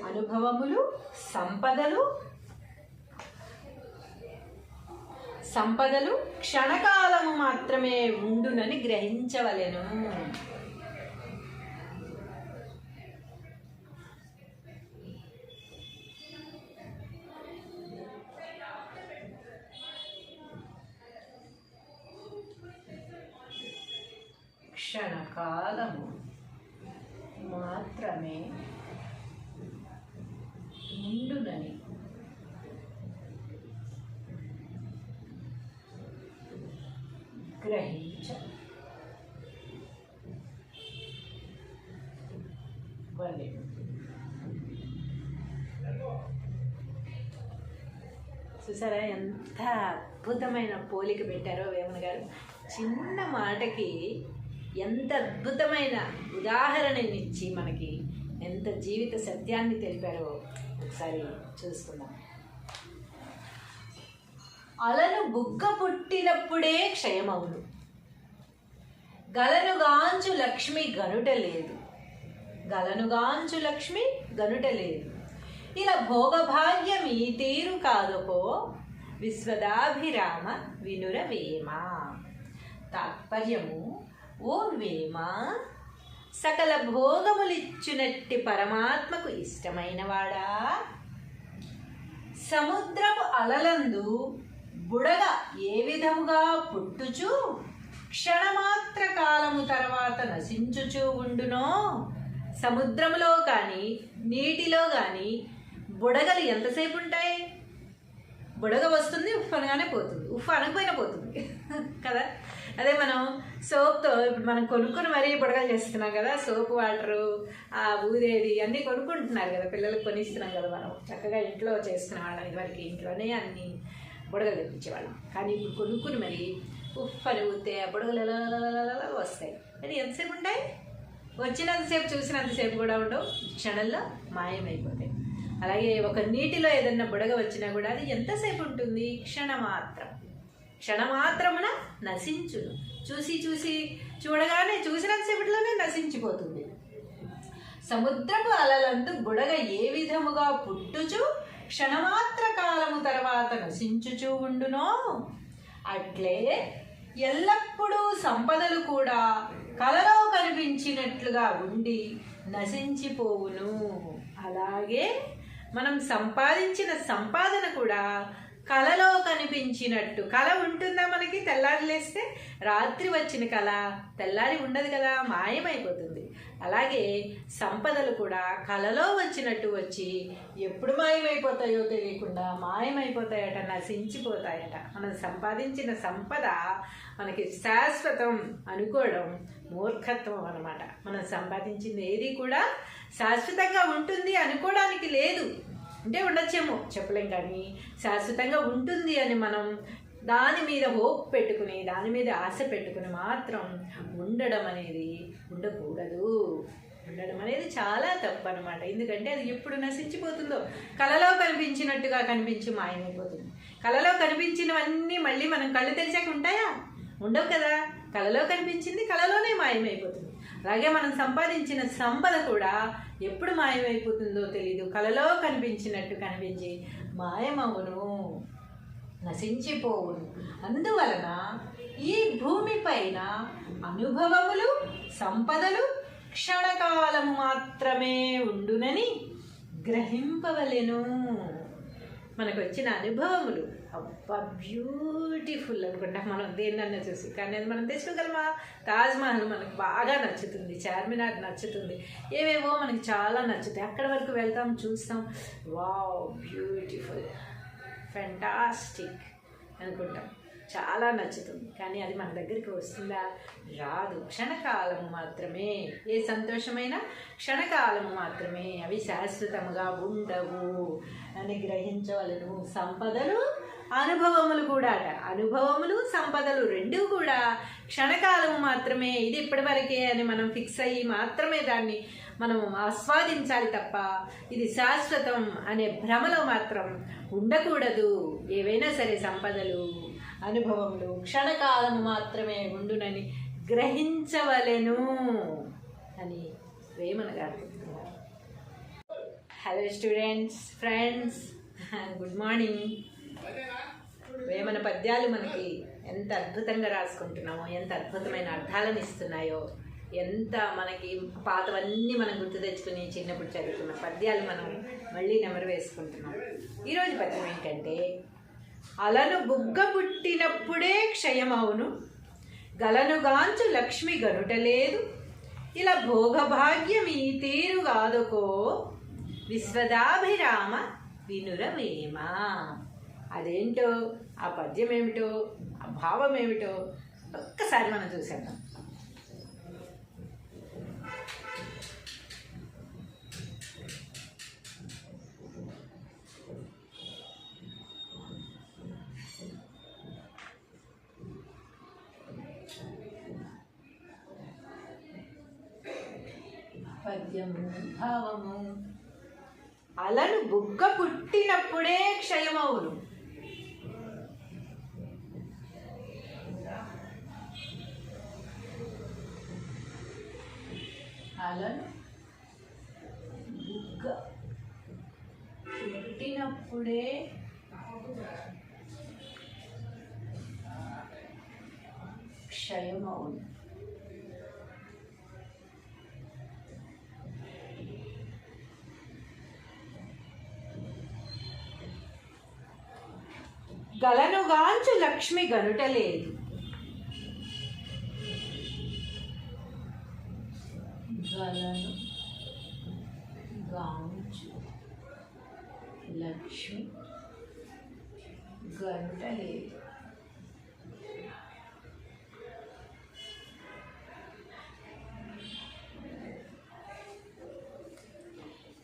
అనుభవములు సంపదలు క్షణకాలము మాత్రమే ఉండునని గ్రహించవలెను. క్షణకాలము మాత్రమే ఉండునని గ్రహించవలెను. చూసారా ఎంత అద్భుతమైన పోలిక పెట్టారో వేమన గారు. చిన్న మాటకి ఎంత అద్భుతమైన ఉదాహరణనిచ్చి మనకి ఎంత జీవిత సత్యాన్ని తెలిపారో ఒకసారి చూసుకుందాం. అలను బుగ్గ పుట్టినప్పుడే క్షయమవును, గలనుగాంచు లక్ష్మి గనుట లేదు, గలనుగాంచు లక్ష్మి గనుట లేదు. ఇలా భోగభాగ్యం ఈ తీరు కాదుకో, విశ్వదాభిరామ వినుర వేమ. తాత్పర్యము, ఓ వేమ, సకల భోగములిచ్చునట్టి పరమాత్మకు ఇష్టమైనవాడా, సముద్రపు అలలందు బుడగ ఏ విధముగా పుట్టుచు క్షణమాత్ర కాలము తర్వాత నశించుచూ ఉండునో, సముద్రంలో కానీ నీటిలో కానీ బుడగలు ఎంతసేపు ఉంటాయి? బుడగ వస్తుంది, ఉఫ్ అనగానే పోతుంది, ఉఫ్ అనకపోయినా పోతుంది కదా. అదే మనం సోప్తో ఇప్పుడు మనం కొనుక్కొని మరీ బుడగలు చేస్తున్నాం కదా, సోప్ వాటరు, ఆ ఊదేది అన్నీ కొనుక్కుంటున్నారు కదా, పిల్లలకు కొనిస్తున్నాం కదా. మనం చక్కగా ఇంట్లో చేసుకునే వాళ్ళం, ఇదివరకు ఇంట్లోనే అన్ని బుడగలు తెప్పించేవాళ్ళం. కానీ ఇప్పుడు కొనుక్కుని మరి ఉఫ్ అని ఊతే ఆ బుడగలు ఎలా వస్తాయి. అది ఎంతసేపు ఉంటాయి? వచ్చినంతసేపు చూసినంతసేపు కూడా ఉండవు, క్షణంలో మాయమైపోతాయి. అలాగే ఒక నీటిలో ఏదన్నా బుడగ వచ్చినా కూడా అది ఎంతసేపు ఉంటుంది? క్షణమాత్రమున నశించును. చూడగానే చూసినంతసేపట్లోనే నశించిపోతుంది. సముద్రపు అలలందు బుడగ ఏ విధముగా పుట్టుచు క్షణమాత్ర కాలము తర్వాత నశించుచూ ఉండునో, అట్లే ఎల్లప్పుడూ సంపదలు కూడా కలలో కనిపించినట్లుగా ఉండి నశించిపోవును. అలాగే మనం సంపాదించిన సంపాదన కూడా కలలో కనిపించినట్టు. కళ ఉంటుందా మనకి? తెల్లారి లేస్తే రాత్రి వచ్చిన కళ తెల్లారి ఉండదు కదా, మాయమైపోతుంది. అలాగే సంపదలు కూడా కలలో వచ్చినట్టు వచ్చి ఎప్పుడు మాయమైపోతాయో తెలియకుండా మాయమైపోతాయట, నశించిపోతాయట. మనం సంపాదించిన సంపద మనకి శాశ్వతం అనుకోవడం మూర్ఖత్వం అన్నమాట. మనం సంపాదించింది ఏది కూడా శాశ్వతంగా ఉంటుంది అనుకోవడానికి లేదు. అంటే ఉండొచ్చేమో చెప్పలేం, కానీ శాశ్వతంగా ఉంటుంది అని మనం దాని మీద హోప్ పెట్టుకుని, దాని మీద ఆశ పెట్టుకుని మాత్రం ఉండడం అనేది ఉండకూడదు. ఉండడం అనేది చాలా తప్పు అనమాట. ఎందుకంటే అది ఎప్పుడు నశించిపోతుందో, కలలో కనిపించినట్టుగా కనిపించి మాయమైపోతుంది. కలలో కనిపించినవన్నీ మళ్ళీ మనం కళ్ళు తెరిచాక ఉంటాయా? ఉండవు కదా. కలలో కనిపించింది కలలోనే మాయమైపోతుంది. అలాగే మనం సంపాదించిన సంపద కూడా ఎప్పుడు మాయమైపోతుందో తెలీదు. కలలో కనిపించినట్టు కనిపించి మాయమవును, నశించిపోవును. అందువలన ఈ భూమిపైన అనుభవములు, సంపదలు క్షణకాలము మాత్రమే ఉండునని గ్రహింపవలెను. మనకు వచ్చిన అనుభవములు అబ్బా బ్యూటిఫుల్ అనుకుంటాం మనం దేన్నన్నా చూసి, కానీ అది మనం తెచ్చుకోగలమా? తాజ్మహల్ మనకు బాగా నచ్చుతుంది, చార్మినార్ నచ్చుతుంది, ఏవేవో మనకి చాలా నచ్చుతాయి. అక్కడి వరకు వెళ్తాం, చూస్తాం, వావ్ బ్యూటిఫుల్ ఫెంటాస్టిక్ అనుకుంటాం, చాలా నచ్చుతుంది. కానీ అది మన దగ్గరికి వస్తుందా? రాదు. క్షణకాలము మాత్రమే. ఏ సంతోషమైనా క్షణకాలము మాత్రమే, అవి శాశ్వతముగా ఉండవు అని గ్రహించవలను. సంపదలు అనుభవములు కూడా అనుభవములు సంపదలు రెండూ కూడా క్షణకాలము మాత్రమే. ఇది ఇప్పటివరకే అని మనం ఫిక్స్ అయ్యి మాత్రమే దాన్ని మనం ఆస్వాదించాలి తప్ప ఇది శాశ్వతం అనే భ్రమలో మాత్రం ఉండకూడదు. ఏవైనా సరే సంపదలు అనుభవములు క్షణకాలము మాత్రమే ఉండునని గ్రహించవలెను అని వేమన గారు చెప్తున్నారు. Hello students, friends, good morning. Vemana పద్యాలు మనకి ఎంత అద్భుతంగా రాసుకుంటున్నామో, ఎంత అద్భుతమైన అర్థాలను ఇస్తున్నాయో, ఎంత మనకి పాతవన్నీ మనం గుర్తు తెచ్చుకుని చిన్నప్పుడు చదువుకున్న పద్యాలు మనం మళ్ళీ నెమరు వేసుకుంటున్నాం. ఈరోజు పద్యం ఏంటంటే, అలను బుగ్గ పుట్టినప్పుడే క్షయమవును, గలనుగాంచు లక్ష్మి గనుటలేదు, ఇలా భోగభాగ్యం ఈ తీరుగాదుకో, విశ్వదాభిరామ వినురవేమ. అదేంటో, ఆ పద్యం ఏమిటో, ఆ భావం ఏమిటో ఒక్కసారి మనం చూసేద్దాం. పద్యము భావము. అలను బుగ్గ పుట్టినప్పుడే క్షయమవును. అలను బుగ్గ పుట్టినప్పుడే క్షయమవును. గలనుగాంచు లక్ష్మి గనుటలేదు. గలను గాంచు లక్ష్మి గనుటలేదు.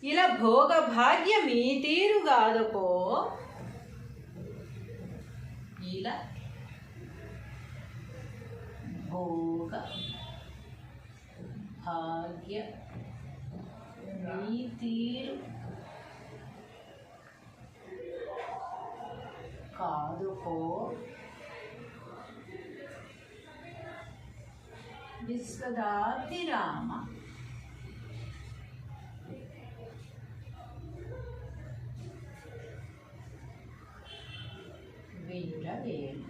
ఇలా భోగభాగ్యం ఈ తీరుగాదుకో, ఇలా భోగ భాగ్య ఈ తీరు కాదుకో, విశ్వదాభిరామ వినురవేమ.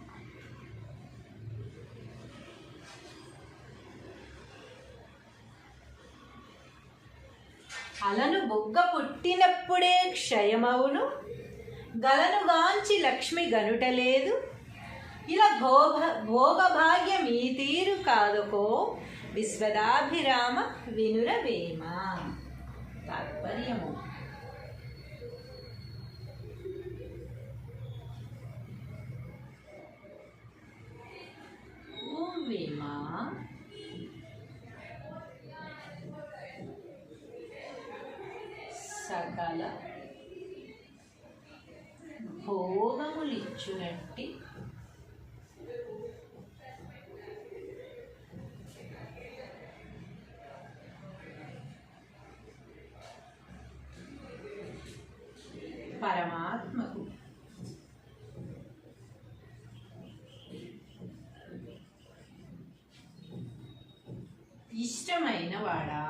అలను బుగ్గ పుట్టినప్పుడే క్షయమవును, గలనుగాంచి లక్ష్మి గనుటలేదు, ఇలా భోగభాగ్యం ఈ తీరు కాదుకో, విశ్వదాభిరామ వినురవేమ. తాత్పర్యము. వేమ సకల భోగములిచ్చునట్టి పరమాత్మకు ఇష్టమైన వాడా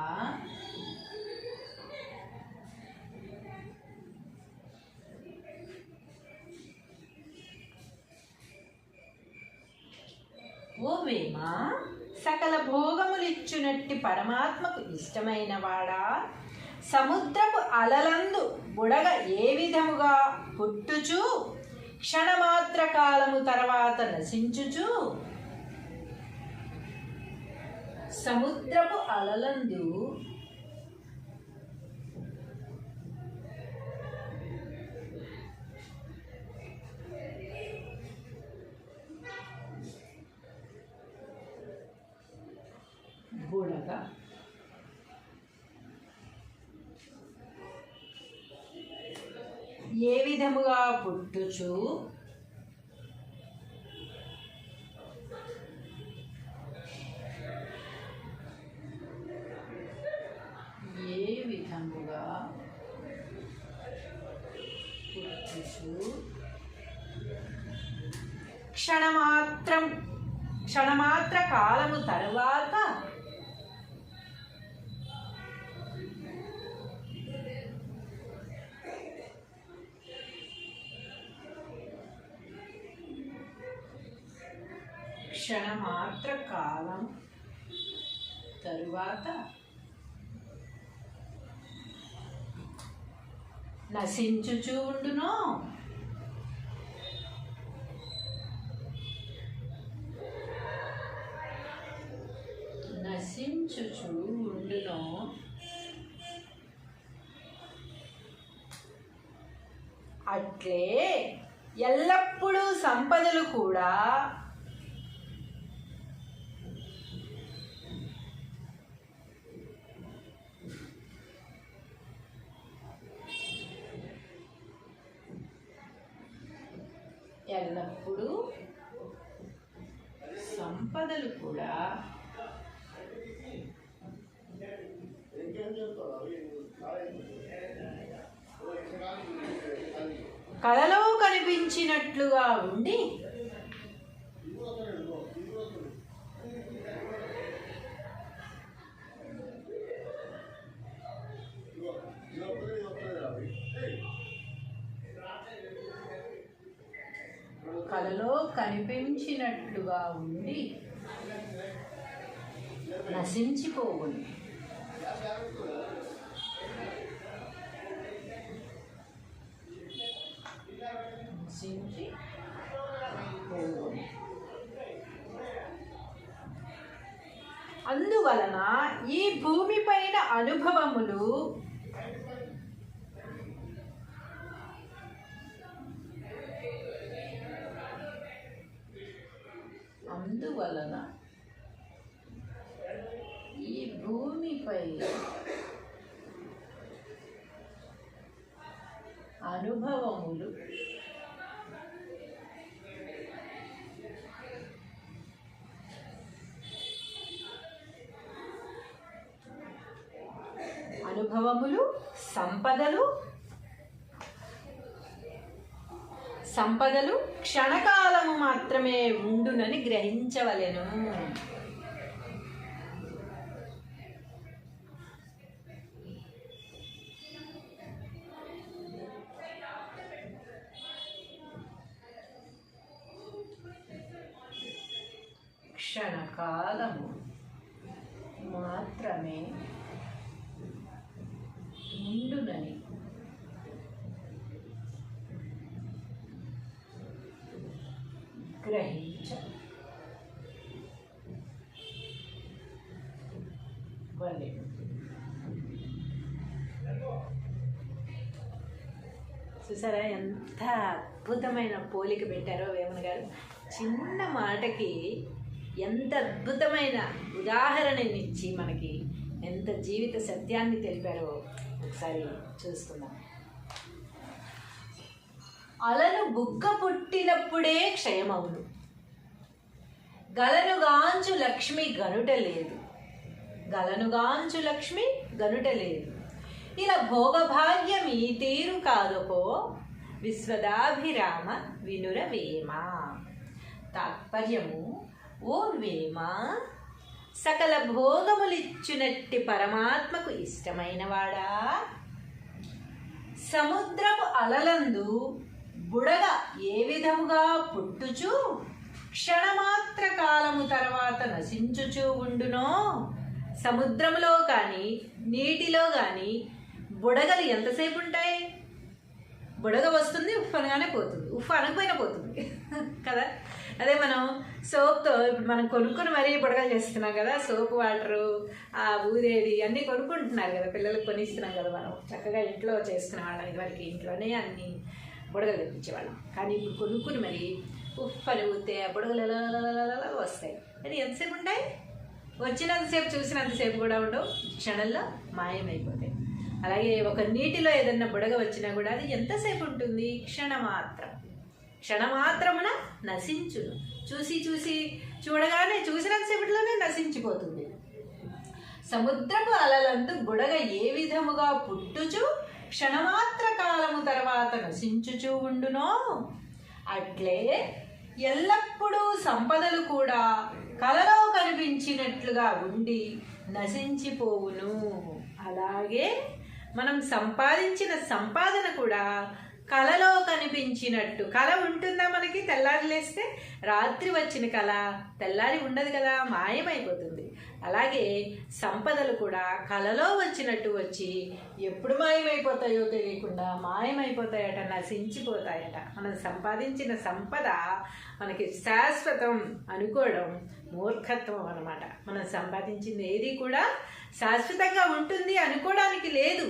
ఓ వేమ సకల భోగములిచ్చునట్టి పరమాత్మకు ఇష్టమైన వాడా సముద్రపు అలలందు బుడగ ఏ విధముగా పుట్టుచు క్షణమాత్ర కాలము తర్వాత నశించుచు సముద్రపు అలలందు బుడగ ఏ విధముగా పుట్టుచు క్షణమాత్ర కాలము తరువాత నశించుచు ఉండును అట్లే ఎల్లప్పుడూ సంపదలు కూడా కలలో కనిపించినట్లుగా ఉండి నశించిపోవును. అందువలన ఈ భూమిపైన అనుభవములు సంపదలు క్షణకాలము మాత్రమే ఉండునని గ్రహించవలెను. క్షణకాలము మాత్రమే ఉండునని గ్రహించవలెను. చూసారా ఎంత అద్భుతమైన పోలిక పెట్టారో వేమన గారు. చిన్న మాటకి ఎంత అద్భుతమైన ఉదాహరణనిచ్చి మనకి ఎంత జీవిత సత్యాన్ని తెలిపారో ఒకసారి చూసుకుందాం. అలను బుగ్గ పుట్టినప్పుడే క్షయమవును, గలనుగాంచు లక్ష్మి గనుట లేదు, గలనుగాంచు లక్ష్మి గనుట లేదు. ఇలా భోగభాగ్యం ఈ తీరు కాదుకో విశ్వదాభిరామ వినుర వేమ. తాత్పర్యము, ఓ వేమ, సకల భోగములిచ్చునట్టి పరమాత్మకు ఇష్టమైనవాడా, సముద్రపు అలలందు బుడగ ఏ విధముగా పుట్టుచు క్షణమాత్ర కాలము తర్వాత నశించుచూ ఉండునో, సముద్రములో కానీ నీటిలో కానీ బుడగలు ఎంతసేపు ఉంటాయి? బుడగ వస్తుంది, ఉఫ్ అనగానే పోతుంది, ఉఫ్ అనకపోయినా పోతుంది కదా. అదే మనం సోప్తో ఇప్పుడు మనం కొనుక్కొని మరీ బుడగలు చేస్తున్నాం కదా, సోప్ వాటరు, ఆ ఊదేది అన్నీ కొనుక్కుంటున్నారు కదా, పిల్లలకు కొనిస్తున్నాం కదా. మనం చక్కగా ఇంట్లో చేసుకునే వాళ్ళం, ఇదివరకు ఇంట్లోనే అన్ని బుడగలు తెప్పించేవాళ్ళం. కానీ ఇప్పుడు కొనుక్కుని మరి ఉఫ్ అని ఊతే ఆ బుడగలు ఎలా వస్తాయి. అది ఎంతసేపు ఉంటాయి? వచ్చినంతసేపు చూసినంతసేపు కూడా ఉండవు, క్షణంలో మాయమైపోతాయి. అలాగే ఒక నీటిలో ఏదన్నా బుడగ వచ్చినా కూడా అది ఎంతసేపు ఉంటుంది? క్షణమాత్రమున నశించును. చూడగానే చూసినంతసేపట్లోనే నశించిపోతుంది. సముద్రపు అలలందు బుడగ ఏ విధముగా పుట్టుచు క్షణమాత్ర కాలము తర్వాత నశించుచూ ఉండునో, అట్లే ఎల్లప్పుడూ సంపదలు కూడా కలలో కనిపించినట్లుగా ఉండి నశించిపోవును. అలాగే మనం సంపాదించిన సంపాదన కూడా కలలో కనిపించినట్టు, కళ ఉంటుందా మనకి? తెల్లారి లేస్తే రాత్రి వచ్చిన కళ తెల్లారి ఉండదు కదా, మాయమైపోతుంది. అలాగే సంపదలు కూడా కలలో వచ్చినట్టు వచ్చి ఎప్పుడు మాయమైపోతాయో తెలియకుండా మాయమైపోతాయట, నశించిపోతాయట. మనం సంపాదించిన సంపద మనకి శాశ్వతం అనుకోవడం మూర్ఖత్వం అన్నమాట. మనం సంపాదించింది ఏది కూడా శాశ్వతంగా ఉంటుంది అనుకోవడానికి లేదు.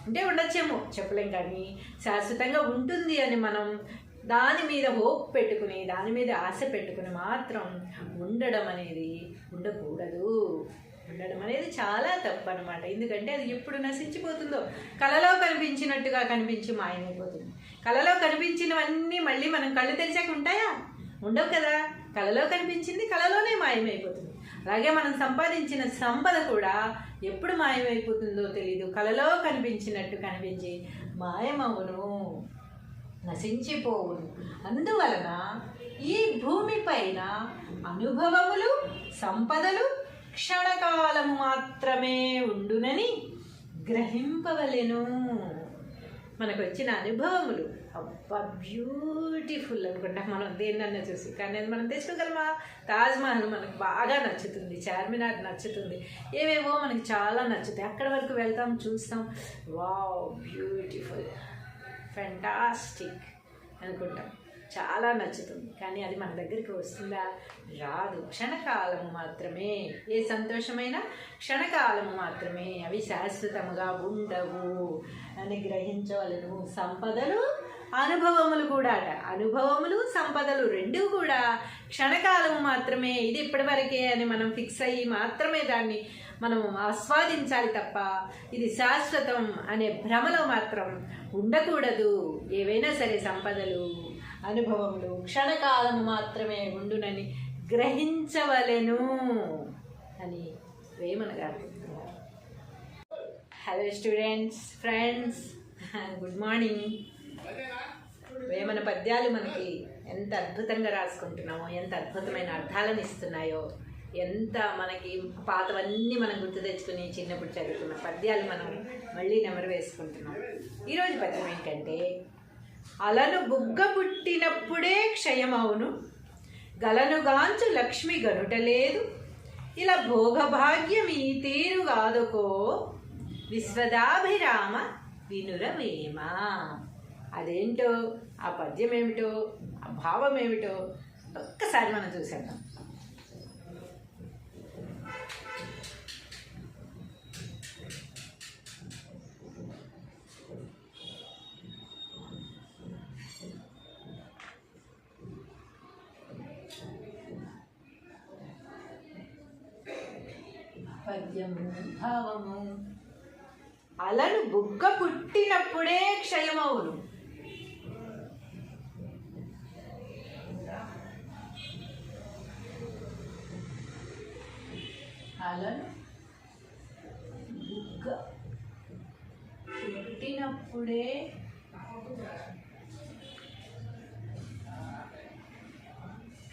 అంటే ఉండొచ్చేమో, చెప్పలేం, కానీ శాశ్వతంగా ఉంటుంది అని మనం దాని మీద హోప్ పెట్టుకుని, దాని మీద ఆశ పెట్టుకుని మాత్రం ఉండడం అనేది ఉండకూడదు. ఉండడం అనేది చాలా తప్పు అనమాట. ఎందుకంటే అది ఎప్పుడు నశించిపోతుందో, కళలో కనిపించినట్టుగా కనిపించి మాయమైపోతుంది. కళలో కనిపించినవన్నీ మళ్ళీ మనం కళ్ళు తెరిచాక ఉంటాయా? ఉండవు కదా. కళలో కనిపించింది కళలోనే మాయమైపోతుంది. అలాగే మనం సంపాదించిన సంపద కూడా ఎప్పుడు మాయమైపోతుందో తెలీదు, కళలో కనిపించినట్టు కనిపించి మాయమవును, నశించిపోవును. అందువలన ఈ భూమిపైన అనుభవములు, సంపదలు క్షణకాలము మాత్రమే ఉండునని గ్రహింపవలెను. మనకు వచ్చిన అనుభవములు అబ్బా బ్యూటిఫుల్ అనుకుంటాం మనం దేన్నన్నా చూసి, కానీ అది మనం తెచ్చుకోగలమా? తాజ్మహల్ మనకు బాగా నచ్చుతుంది, చార్మినార్ నచ్చుతుంది, ఏవేవో మనకి చాలా నచ్చుతాయి. అక్కడి వరకు వెళ్తాం, చూస్తాం, వావ్ బ్యూటిఫుల్ ఫెంటాస్టిక్ అనుకుంటాం, చాలా నచ్చుతుంది. కానీ అది మన దగ్గరికి వస్తుందా? రాదు. క్షణకాలము మాత్రమే. ఏ సంతోషమైనా క్షణకాలము మాత్రమే, అవి శాశ్వతముగా ఉండవు అని గ్రహించవలను. సంపదలు, అనుభవములు కూడా అనుభవములు, సంపదలు రెండు కూడా క్షణకాలము మాత్రమే. ఇది ఇప్పటివరకే అని మనం ఫిక్స్ అయ్యి మాత్రమే దాన్ని మనం ఆస్వాదించాలి తప్ప ఇది శాశ్వతం అనే భ్రమలో మాత్రం ఉండకూడదు. ఏవైనా సరే సంపదలు, అనుభవములు క్షణకాలము మాత్రమే ఉండునని గ్రహించవలెను అని వేమన గారు చెప్తున్నారు. Hello students, friends, good morning. Vemana పద్యాలు మనకి ఎంత అద్భుతంగా రాసుకుంటున్నామో, ఎంత అద్భుతమైన అర్థాలను ఇస్తున్నాయో, ఎంత మనకి పాతవన్నీ మనం గుర్తు తెచ్చుకుని చిన్నప్పుడు చదువుకున్న పద్యాలు మనం మళ్ళీ నెమరు వేసుకుంటున్నాం. ఈరోజు పద్యం ఏంటంటే, అలను బుగ్గ పుట్టినప్పుడే క్షయమవును, గలనుగాంచు లక్ష్మి గనుటలేదు, ఇలా భోగభాగ్యం ఈ తీరు కాదుకో, విశ్వదాభిరామ వినురవేమ. అదేంటో, ఆ పద్యం ఏమిటో, ఆ భావం ఏమిటో ఒక్కసారి మనం చూసేద్దాం. పద్యము భావము. అలను బుగ్గ పుట్టినప్పుడే క్షయమవును. అలను బుగ్గ పుట్టినప్పుడే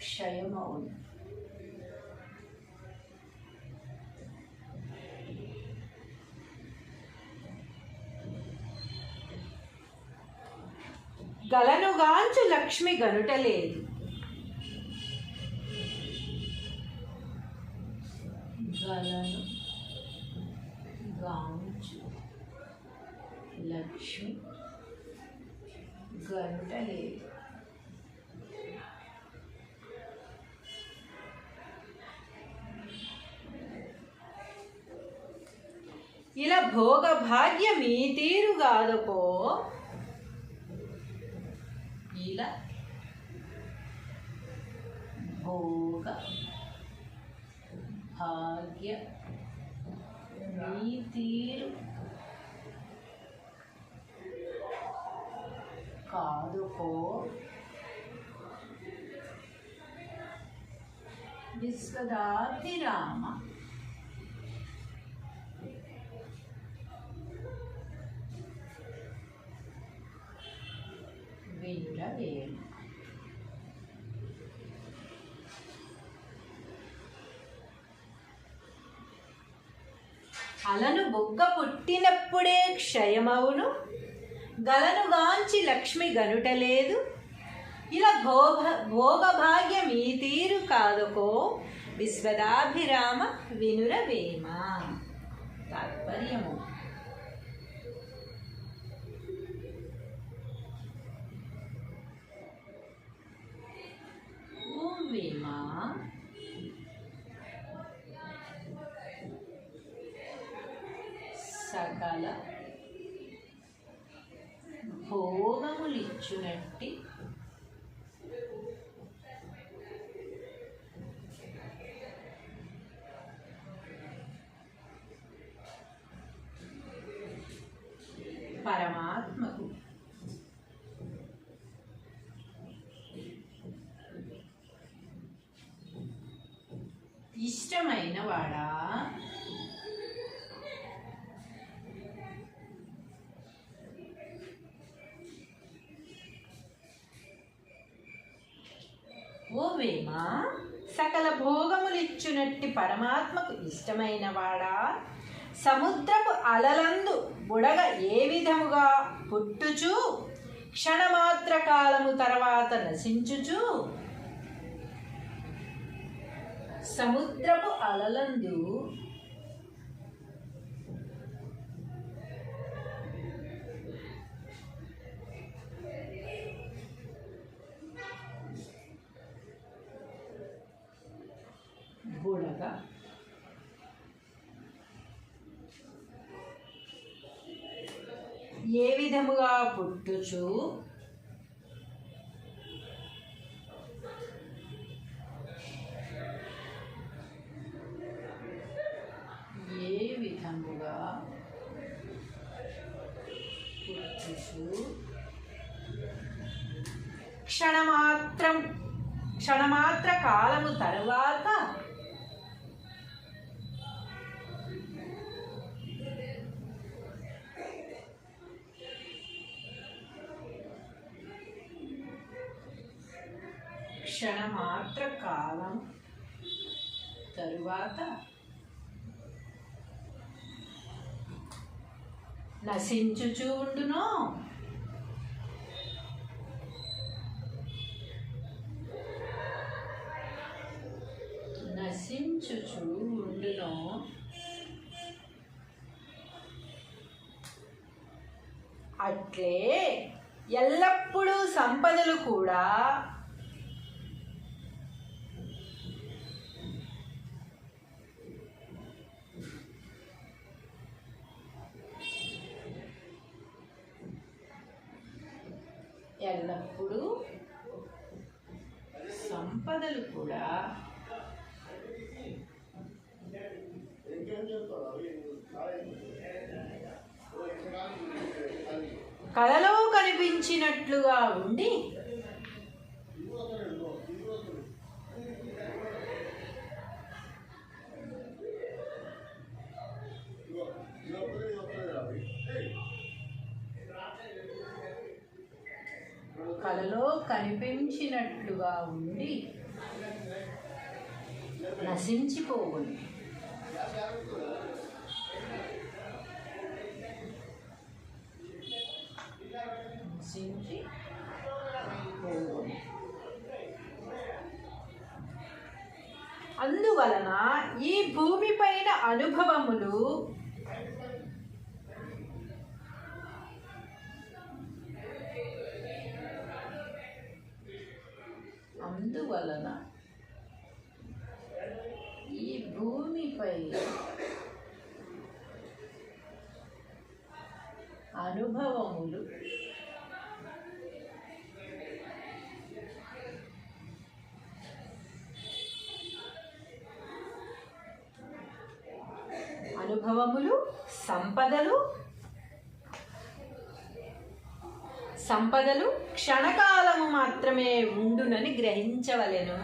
క్షయమవును. గలనుగాంచు లక్ష్మి గనుటలేదు. గలను గాంచు లక్ష్మి గనుటలేదు. ఇలా భోగ భాగ్యం ఈ తీరుగాదకో. ఇలా భోగ భాగ్య ఈ తీరు కాదుకో. విశ్వదాభిరామ వినురవేమ. అలను బొగ్గ పుట్టినప్పుడే క్షయమవును, గలనుగాంచి లక్ష్మి గనుటలేదు. ఇలా భోగభాగ్యం ఈ తీరు కాదుకో. విశ్వదాభిరామ వినురవేమ. తాత్పర్యము: వేమ సకల భోగములిచ్చునట్టి పరమాత్మకు ఇష్టమైన వాడా ఓ వేమ సకల భోగములిచ్చునట్టి పరమాత్మకు ఇష్టమైన వాడా, సముద్రపు అలలందు బుడగ ఏ విధముగా పుట్టుచు క్షణమాత్ర కాలము తర్వాత నశించుచు. సముద్రపు అలలందు బుడగ ఏ విధముగా పుట్టుచు క్షణమాత్ర కాలము తరువాత నశించుచు ఉండును. అట్లే ఎల్లప్పుడూ సంపదలు కూడా కలలో కనిపించినట్లుగా ఉండి నశించిపోవును. నశించి అందువలన ఈ భూమిపైన అనుభవములు అనుభవములు సంపదలు క్షణకాలము మాత్రమే ఉండునని గ్రహించవలెను.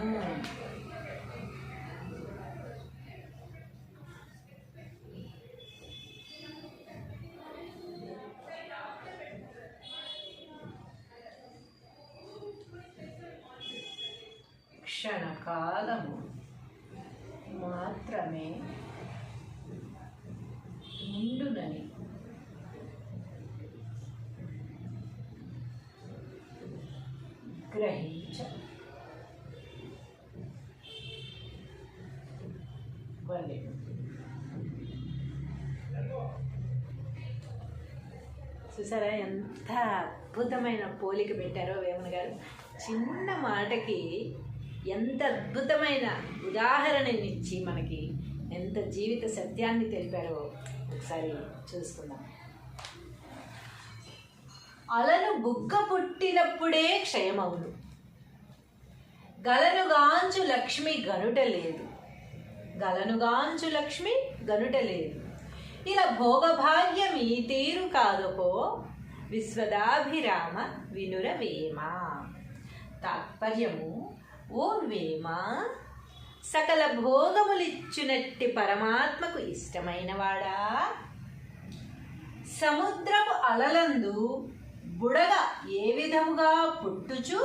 క్షణకాలము మాత్రమే ఉండునని గ్రహించవలెను. చూసారా ఎంత అద్భుతమైన పోలిక పెట్టారో వేమన గారు. చిన్న మాటకి ఎంత అద్భుతమైన ఉదాహరణనిచ్చి మనకి ఎంత జీవిత సత్యాన్ని తెలిపారో ఒకసారి చూసుకుందాం. అలను బుగ్గ పుట్టినప్పుడే క్షయమవును, గలనుగాంచు లక్ష్మి గనుట లేదు, గలనుగాంచు లక్ష్మి గనుట లేదు. ఇలా భోగభాగ్యం ఈ తీరు కాదుకో, విశ్వదాభిరామ వినుర వేమ. తాత్పర్యము, ఓ వేమ, సకల భోగములిచ్చునట్టి పరమాత్మకు ఇష్టమైనవాడా, సముద్రపు అలలందు బుడగ ఏ విధముగా పుట్టుచు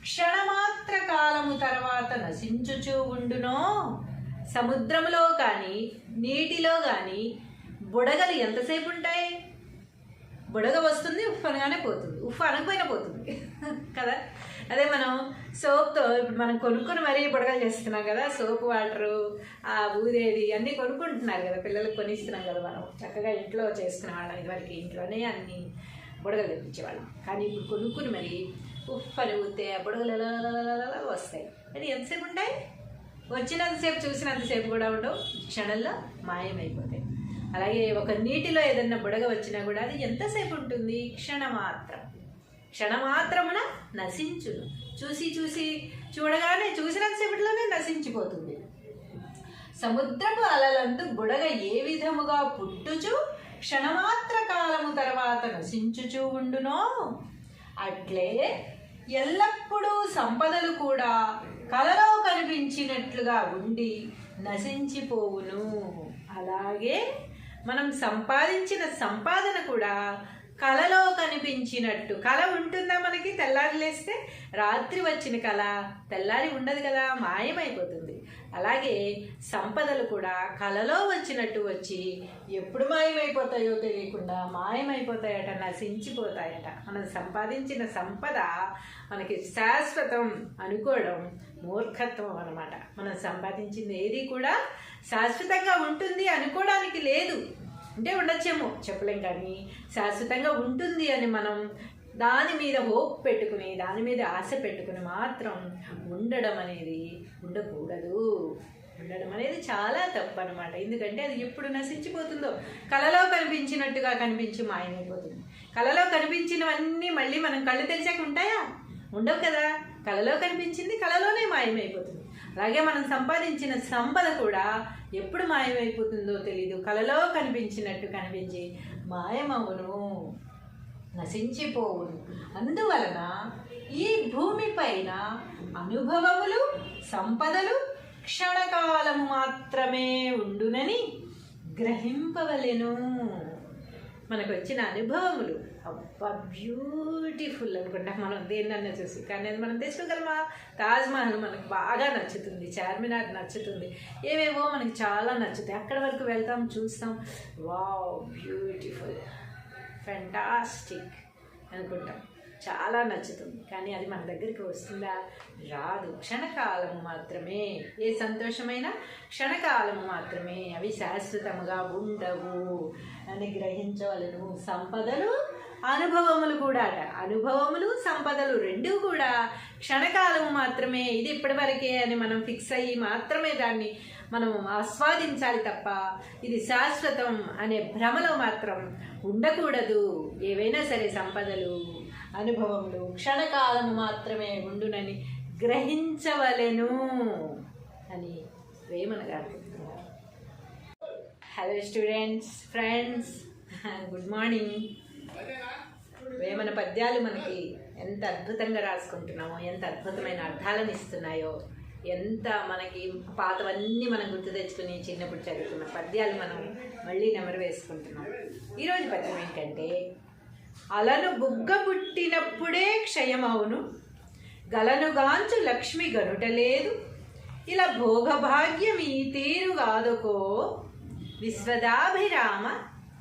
క్షణమాత్ర కాలము తర్వాత నశించుచూ ఉండునో, సముద్రములో కానీ నీటిలో కానీ బుడగలు ఎంతసేపు ఉంటాయి? బుడగ వస్తుంది, ఉఫ్ అనగానే పోతుంది, ఉఫ్ అనకపోయినా పోతుంది కదా. అదే మనం సోప్తో ఇప్పుడు మనం కొనుక్కొని మరీ బుడగలు చేస్తున్నాం కదా, సోప్ వాటరు, ఆ ఊదేది అన్నీ కొనుక్కుంటున్నారు కదా, పిల్లలకు కొనిస్తున్నాం కదా. మనం చక్కగా ఇంట్లో చేసుకునే వాళ్ళం, ఇదివరకు ఇంట్లోనే అన్ని బుడగలు తెప్పించేవాళ్ళం. కానీ ఇప్పుడు కొనుక్కుని మరి ఉఫ్ అని ఊతే ఆ బుడగలు ఎలా వస్తాయి. అది ఎంతసేపు ఉంటాయి? వచ్చినంతసేపు చూసినంతసేపు కూడా ఉండవు, క్షణంలో మాయమైపోతాయి. అలాగే ఒక నీటిలో ఏదన్నా బుడగ వచ్చినా కూడా అది ఎంతసేపు ఉంటుంది? క్షణమాత్రమున నశించును. చూడగానే చూసినంతసేపట్లోనే నశించిపోతుంది. సముద్రపు అలలందు బుడగ ఏ విధముగా పుట్టుచు క్షణమాత్ర కాలము తర్వాత నశించుచూ ఉండునో, అట్లే ఎల్లప్పుడూ సంపదలు కూడా కలలో కనిపించినట్లుగా ఉండి నశించిపోవును. అలాగే మనం సంపాదించిన సంపాదన కూడా కలలో కనిపించినట్టు. కళ ఉంటుందా మనకి? తెల్లారి లేస్తే రాత్రి వచ్చిన కళ తెల్లారి ఉండదు కదా, మాయమైపోతుంది. అలాగే సంపదలు కూడా కళలో వచ్చినట్టు వచ్చి ఎప్పుడు మాయమైపోతాయో తెలియకుండా మాయమైపోతాయట, నశించిపోతాయట. మనం సంపాదించిన సంపద మనకి శాశ్వతం అనుకోవడం మూర్ఖత్వం అన్నమాట. మనం సంపాదించింది ఏది కూడా శాశ్వతంగా ఉంటుంది అనుకోవడానికి లేదు. అంటే ఉండొచ్చేమో, చెప్పలేం, కానీ శాశ్వతంగా ఉంటుంది అని మనం దాని మీద హోప్ పెట్టుకుని, దాని మీద ఆశ పెట్టుకుని మాత్రం ఉండడం అనేది ఉండకూడదు. ఉండడం అనేది చాలా తప్పు అనమాట. ఎందుకంటే అది ఎప్పుడు నశించిపోతుందో, కళలో కనిపించినట్టుగా కనిపించి మాయమైపోతుంది. కళలో కనిపించినవన్నీ మళ్ళీ మనం కళ్ళు తెరిచాక ఉంటాయా? ఉండవు కదా. కళలో కనిపించింది కళలోనే మాయమైపోతుంది. అలాగే మనం సంపాదించిన సంపద కూడా ఎప్పుడు మాయమైపోతుందో తెలీదు, కళలో కనిపించినట్టు కనిపించి మాయమవును, నశించిపోవును. అందువలన ఈ భూమిపైన అనుభవములు సంపదలు క్షణకాలము మాత్రమే ఉండునని గ్రహింపవలెను. మనకు వచ్చిన అనుభవములు అబ్బా బ్యూటిఫుల్ అనుకుంటాం మనం దేన్నన్నా చూసి, కానీ అది మనం తెచ్చుకోగలమా? తాజ్మహల్ మనకు బాగా నచ్చుతుంది, చార్మినార్ నచ్చుతుంది, ఏవేవో మనకి చాలా నచ్చుతాయి. అక్కడ వరకు వెళ్తాం, చూస్తాం, వావ్ బ్యూటిఫుల్, ఫ్యాంటాస్టిక్ అనుకుంటాం. చాలా నచ్చుతుంది. కానీ అది మన దగ్గరికి వస్తుందా? రాదు. క్షణకాలము మాత్రమే. ఏ సంతోషమైనా క్షణకాలము మాత్రమే. అవి శాశ్వతముగా ఉండవు అని గ్రహించవలను. సంపదలు అనుభవములు కూడా అనుభవములు సంపదలు రెండూ కూడా క్షణకాలము మాత్రమే. ఇది ఇప్పటివరకే అని మనం ఫిక్స్ అయ్యి మాత్రమే దాన్ని మనం ఆస్వాదించాలి తప్ప ఇది శాశ్వతం అనే భ్రమలో మాత్రం ఉండకూడదు. ఏవైనా సరే సంపదలు అనుభవములు క్షణకాలము మాత్రమే ఉండునని గ్రహించవలెను అని వేమన గారు చెప్తున్నారు. Hello students, friends, good morning. Vemana పద్యాలు మనకి ఎంత అద్భుతంగా రాసుకుంటున్నామో, ఎంత అద్భుతమైన అర్థాలను ఇస్తున్నాయో, ఎంత మనకి పాతవన్నీ మనం గుర్తు తెచ్చుకుని చిన్నప్పుడు చదువుకున్న పద్యాలు మనం మళ్ళీ నెమరు వేసుకుంటున్నాం. ఈరోజు పద్యం ఏంటంటే, అలను బుగ్గ పుట్టినప్పుడే క్షయమవును, గలనుగాంచు లక్ష్మి గనుటలేదు, ఇలా భోగభాగ్యం ఈ తీరు కాదుకో, విశ్వదాభిరామ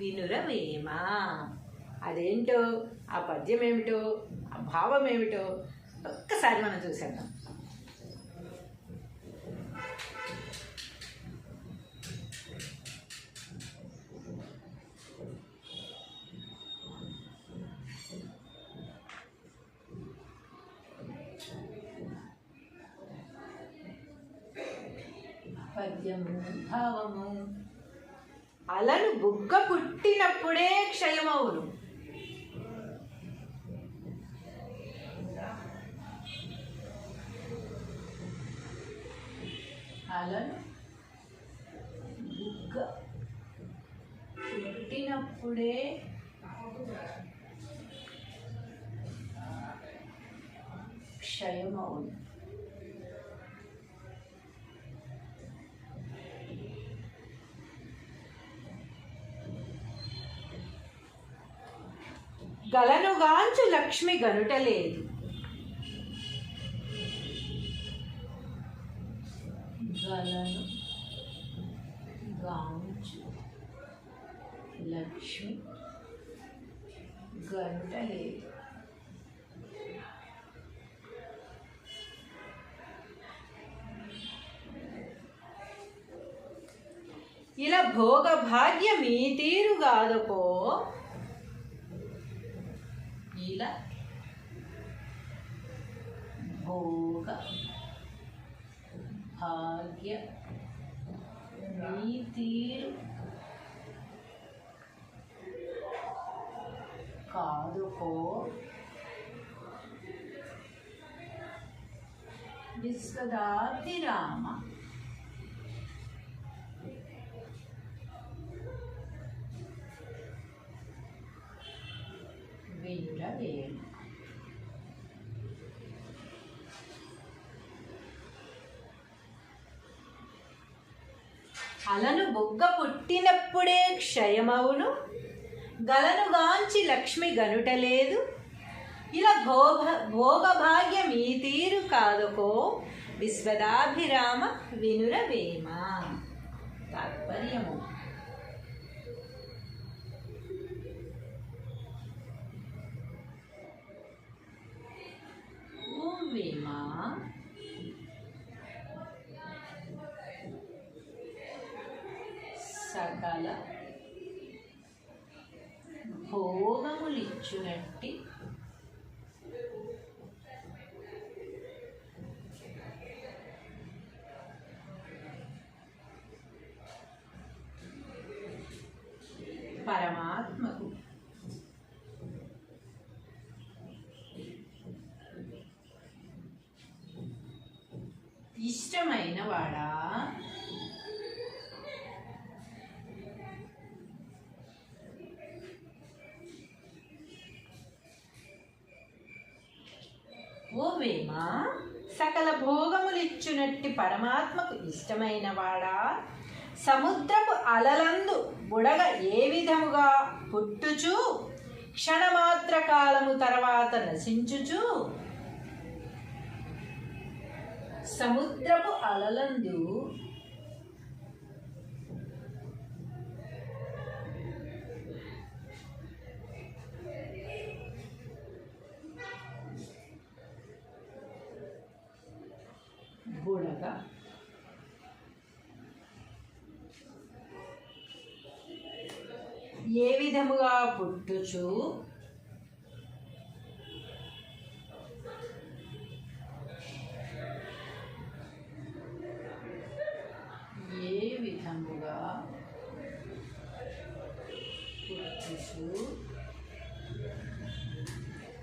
వినురవేమ. అదేంటో, ఆ పద్యం ఏమిటో, ఆ భావం ఏమిటో ఒక్కసారి మనం చూసేద్దాం. పద్యము భావము. అలను బుగ్గ పుట్టినప్పుడే క్షయమవును. అలను బుగ్గ పుట్టినప్పుడే క్షయమవును. గలనుగాంచు లక్ష్మి గనుటలేదు. గలను గాంచు లక్ష్మి గనుటలేదు. ఇలా భోగ భాగ్యం ఈ తీరు కాదుకో, ఇలా భోగ భాగ్య ఈ తీరు కాదుకో, విశ్వదాభిరామ వినురవేమ. అలను బుగ్గ పుట్టినప్పుడే క్షయమవును, గలనుగాంచి లక్ష్మి గనుటలేదు, ఇలా భోగభాగ్యం ఈ తీరు కాదుకో, విశ్వదాభిరామ వినురవేమ. తాత్పర్యము. వేమ సకల భోగములిచ్చునట్టి పరమాత్మకు ఇష్టమైన వాడా, ఓ వేమ సకల భోగములిచ్చునట్టి పరమాత్మకు ఇష్టమైన వాడా, సముద్రపు అలలందు బుడగ ఏ విధముగా పుట్టుచు క్షణమాత్ర కాలము తర్వాత నశించుచు, సముద్రపు అలలందు ఏ విధముగా పుట్టుచు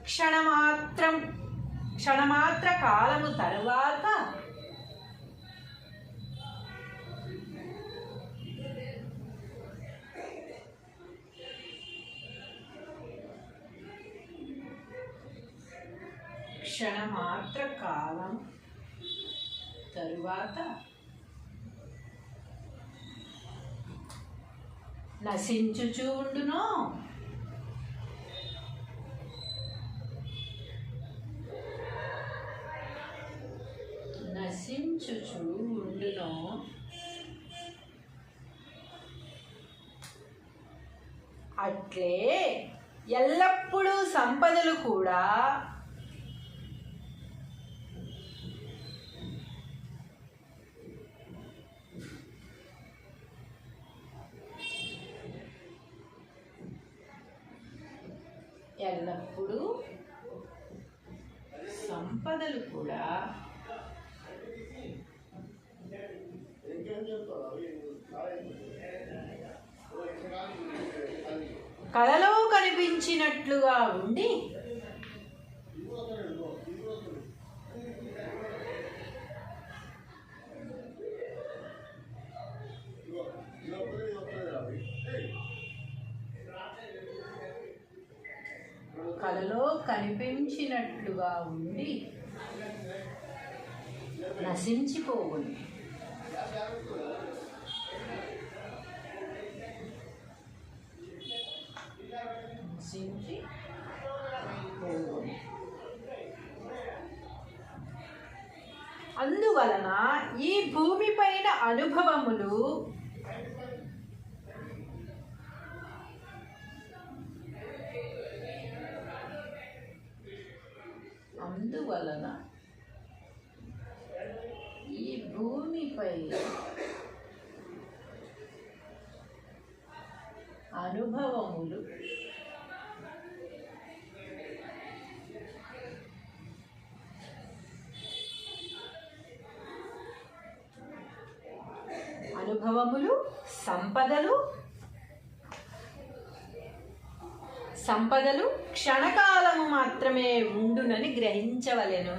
క్షణమాత్ర కాలము తరువాత నశించుచు ఉండును. అట్లే ఎల్లప్పుడూ సంపదలు కూడా కలలో కనిపించినట్లుగా ఉండి నశించిపోవును. అందువలన ఈ భూమి పైన అనుభవములు సంపదలు క్షణకాలము మాత్రమే ఉండునని గ్రహించవలెను.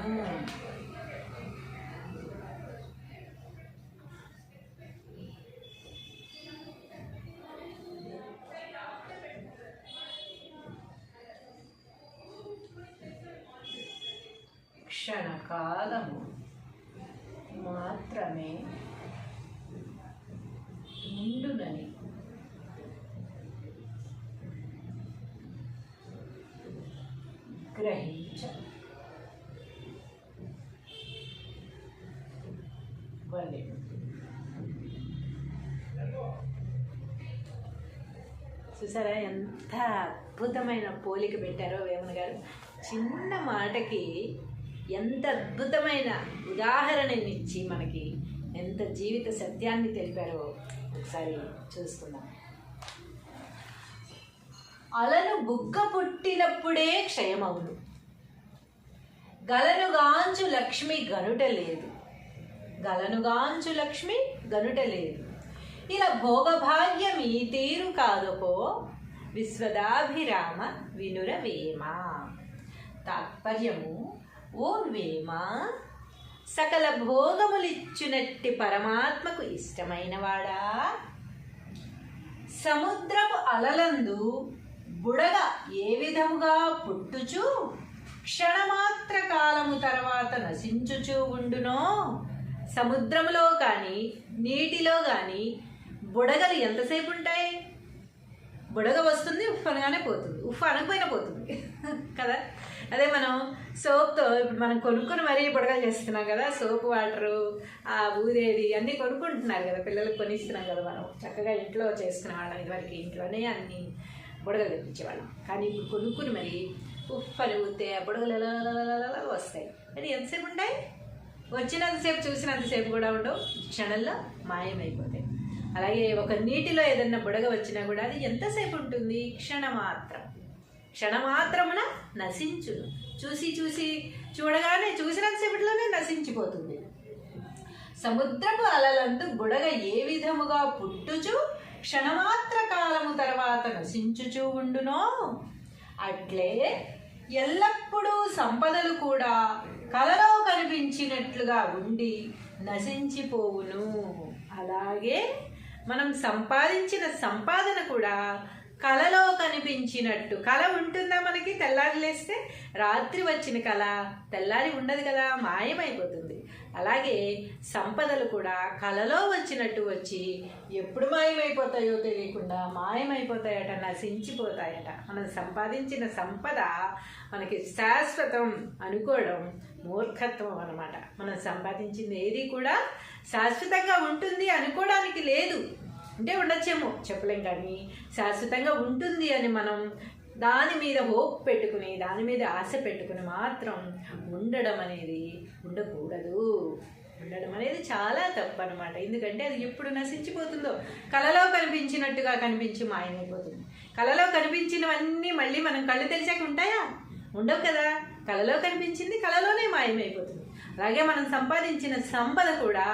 క్షణకాలము మాత్రమే ఉండునని గ్రహించవలెను. చూసారా ఎంత అద్భుతమైన పోలిక పెట్టారో వేమన గారు. చిన్న మాటకి ఎంత అద్భుతమైన ఉదాహరణనిచ్చి మనకి ఎంత జీవిత సత్యాన్ని తెలిపారో ఒకసారి చూసుకుందాం. అలను బుగ్గ పుట్టినప్పుడే క్షయమవును, గలనుగాంచు లక్ష్మి గనుట లేదు, గలనుగాంచు లక్ష్మి గనుట లేదు. ఇలా భోగభాగ్యం ఈ తీరు కాదుకో, విశ్వదాభిరామ వినుర వేమ. తాత్పర్యము, ఓ వేమ, సకల భోగములిచ్చునట్టి పరమాత్మకు ఇష్టమైనవాడా, సముద్రపు అలలందు బుడగ ఏ విధముగా పుట్టుచు క్షణమాత్ర కాలము తర్వాత నశించుచూ ఉండునో, సముద్రములో కానీ నీటిలో కానీ బుడగలు ఎంతసేపు ఉంటాయి? బుడగ వస్తుంది, ఉఫ్ అనగానే పోతుంది, ఉఫ్ అనకపోయినా పోతుంది కదా. అదే మనం సోప్తో ఇప్పుడు మనం కొనుక్కొని మరీ బుడగలు చేస్తున్నాం కదా. సోప్ వాటరు, ఆ ఊదేది అన్నీ కొనుక్కుంటున్నారు కదా, పిల్లలకు కొనిస్తున్నాం కదా. మనం చక్కగా ఇంట్లో చేసుకునే వాళ్ళం. ఇదివరకు ఇంట్లోనే అన్ని బుడగలు తెప్పించేవాళ్ళం. కానీ ఇప్పుడు కొనుక్కుని మరి ఉఫ్ అని ఊతే ఆ బుడగలు ఎలా వస్తాయి. అది ఎంతసేపు ఉంటాయి? వచ్చినంతసేపు చూసినంతసేపు కూడా ఉండవు, క్షణంలో మాయమైపోతాయి. అలాగే ఒక నీటిలో ఏదన్నా బుడగ వచ్చినా కూడా అది ఎంతసేపు ఉంటుంది? క్షణమాత్రమున నశించును. చూడగానే చూసినంతసేపట్లోనే నశించిపోతుంది. సముద్రపు అలలందు బుడగ ఏ విధముగా పుట్టుచు క్షణమాత్ర కాలము తర్వాత నశించుచూ ఉండునో అట్లే ఎల్లప్పుడూ సంపదలు కూడా కలలో కనిపించినట్లుగా ఉండి నశించిపోవును. అలాగే మనం సంపాదించిన సంపాదన కూడా కలలో కనిపించినట్టు. కళ ఉంటుందా మనకి? తెల్లారి లేస్తే రాత్రి వచ్చిన కళ తెల్లారి ఉండదు కదా, మాయమైపోతుంది. అలాగే సంపదలు కూడా కళలో వచ్చినట్టు వచ్చి ఎప్పుడు మాయమైపోతాయో తెలియకుండా మాయమైపోతాయట, నశించిపోతాయట. మనం సంపాదించిన సంపద మనకి శాశ్వతం అనుకోవడం మూర్ఖత్వం అన్నమాట. మనం సంపాదించింది ఏది కూడా శాశ్వతంగా ఉంటుంది అనుకోవడానికి లేదు. అంటే ఉండొచ్చేమో, చెప్పలేం, కానీ శాశ్వతంగా ఉంటుంది అని మనం దాని మీద హోప్ పెట్టుకుని, దాని మీద ఆశ పెట్టుకుని మాత్రం ఉండడం అనేది ఉండకూడదు. ఉండడం అనేది చాలా తప్పు అనమాట. ఎందుకంటే అది ఎప్పుడు నశించిపోతుందో. కళలో కనిపించినట్టుగా కనిపించి మాయమైపోతుంది. కళలో కనిపించినవన్నీ మళ్ళీ మనం కళ్ళు తెరిచాక ఉంటాయా? ఉండవు కదా. కళలో కనిపించింది కళలోనే మాయమైపోతుంది. అలాగే మనం సంపాదించిన సంపద కూడా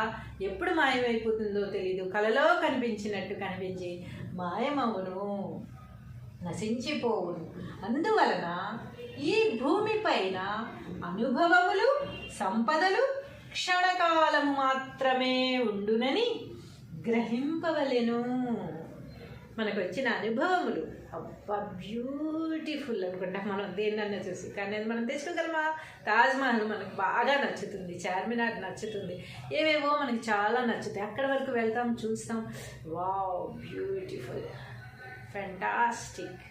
ఎప్పుడు మాయమైపోతుందో తెలీదు. కళలో కనిపించినట్టు కనిపించి మాయమవును, నశించిపోవును. అందువలన ఈ భూమిపైన అనుభవములు, సంపదలు క్షణకాలము మాత్రమే ఉండునని గ్రహింపవలెను. మనకు వచ్చిన అనుభవములు అబ్బా బ్యూటిఫుల్ అనుకుంటాం మనం దేన్నన్నా చూసి, కానీ అది మనం తెచ్చుకోగలమా? తాజ్మహల్ మనకు బాగా నచ్చుతుంది, చార్మినార్ నచ్చుతుంది, ఏవేవో మనకి చాలా నచ్చుతాయి. అక్కడి వరకు వెళ్తాం, చూస్తాం, వావ్ బ్యూటిఫుల్ ఫ్యాంటాస్టిక్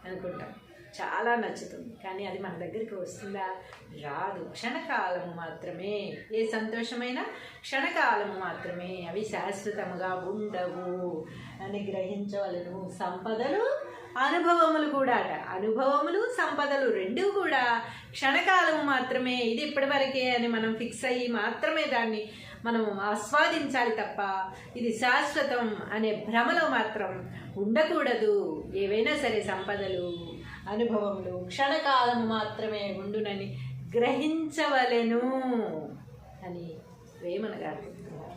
అనుకుంటాం, చాలా నచ్చుతుంది. కానీ అది మన దగ్గరికి వస్తుందా? రాదు. క్షణకాలము మాత్రమే. ఏ సంతోషమైనా క్షణకాలము మాత్రమే, అవి శాశ్వతముగా ఉండవు అని గ్రహించవలను. సంపదలు, అనుభవములు కూడా, అనుభవములు సంపదలు రెండు కూడా క్షణకాలము మాత్రమే. ఇది ఇప్పటివరకే అని మనం ఫిక్స్ అయ్యి మాత్రమే దాన్ని మనం ఆస్వాదించాలి తప్ప ఇది శాశ్వతం అనే భ్రమలో మాత్రం ఉండకూడదు. ఏవైనా సరే సంపదలు, అనుభవములు క్షణకాలము మాత్రమే ఉండునని గ్రహించవలెను అని వేమన గారు చెప్తున్నారు.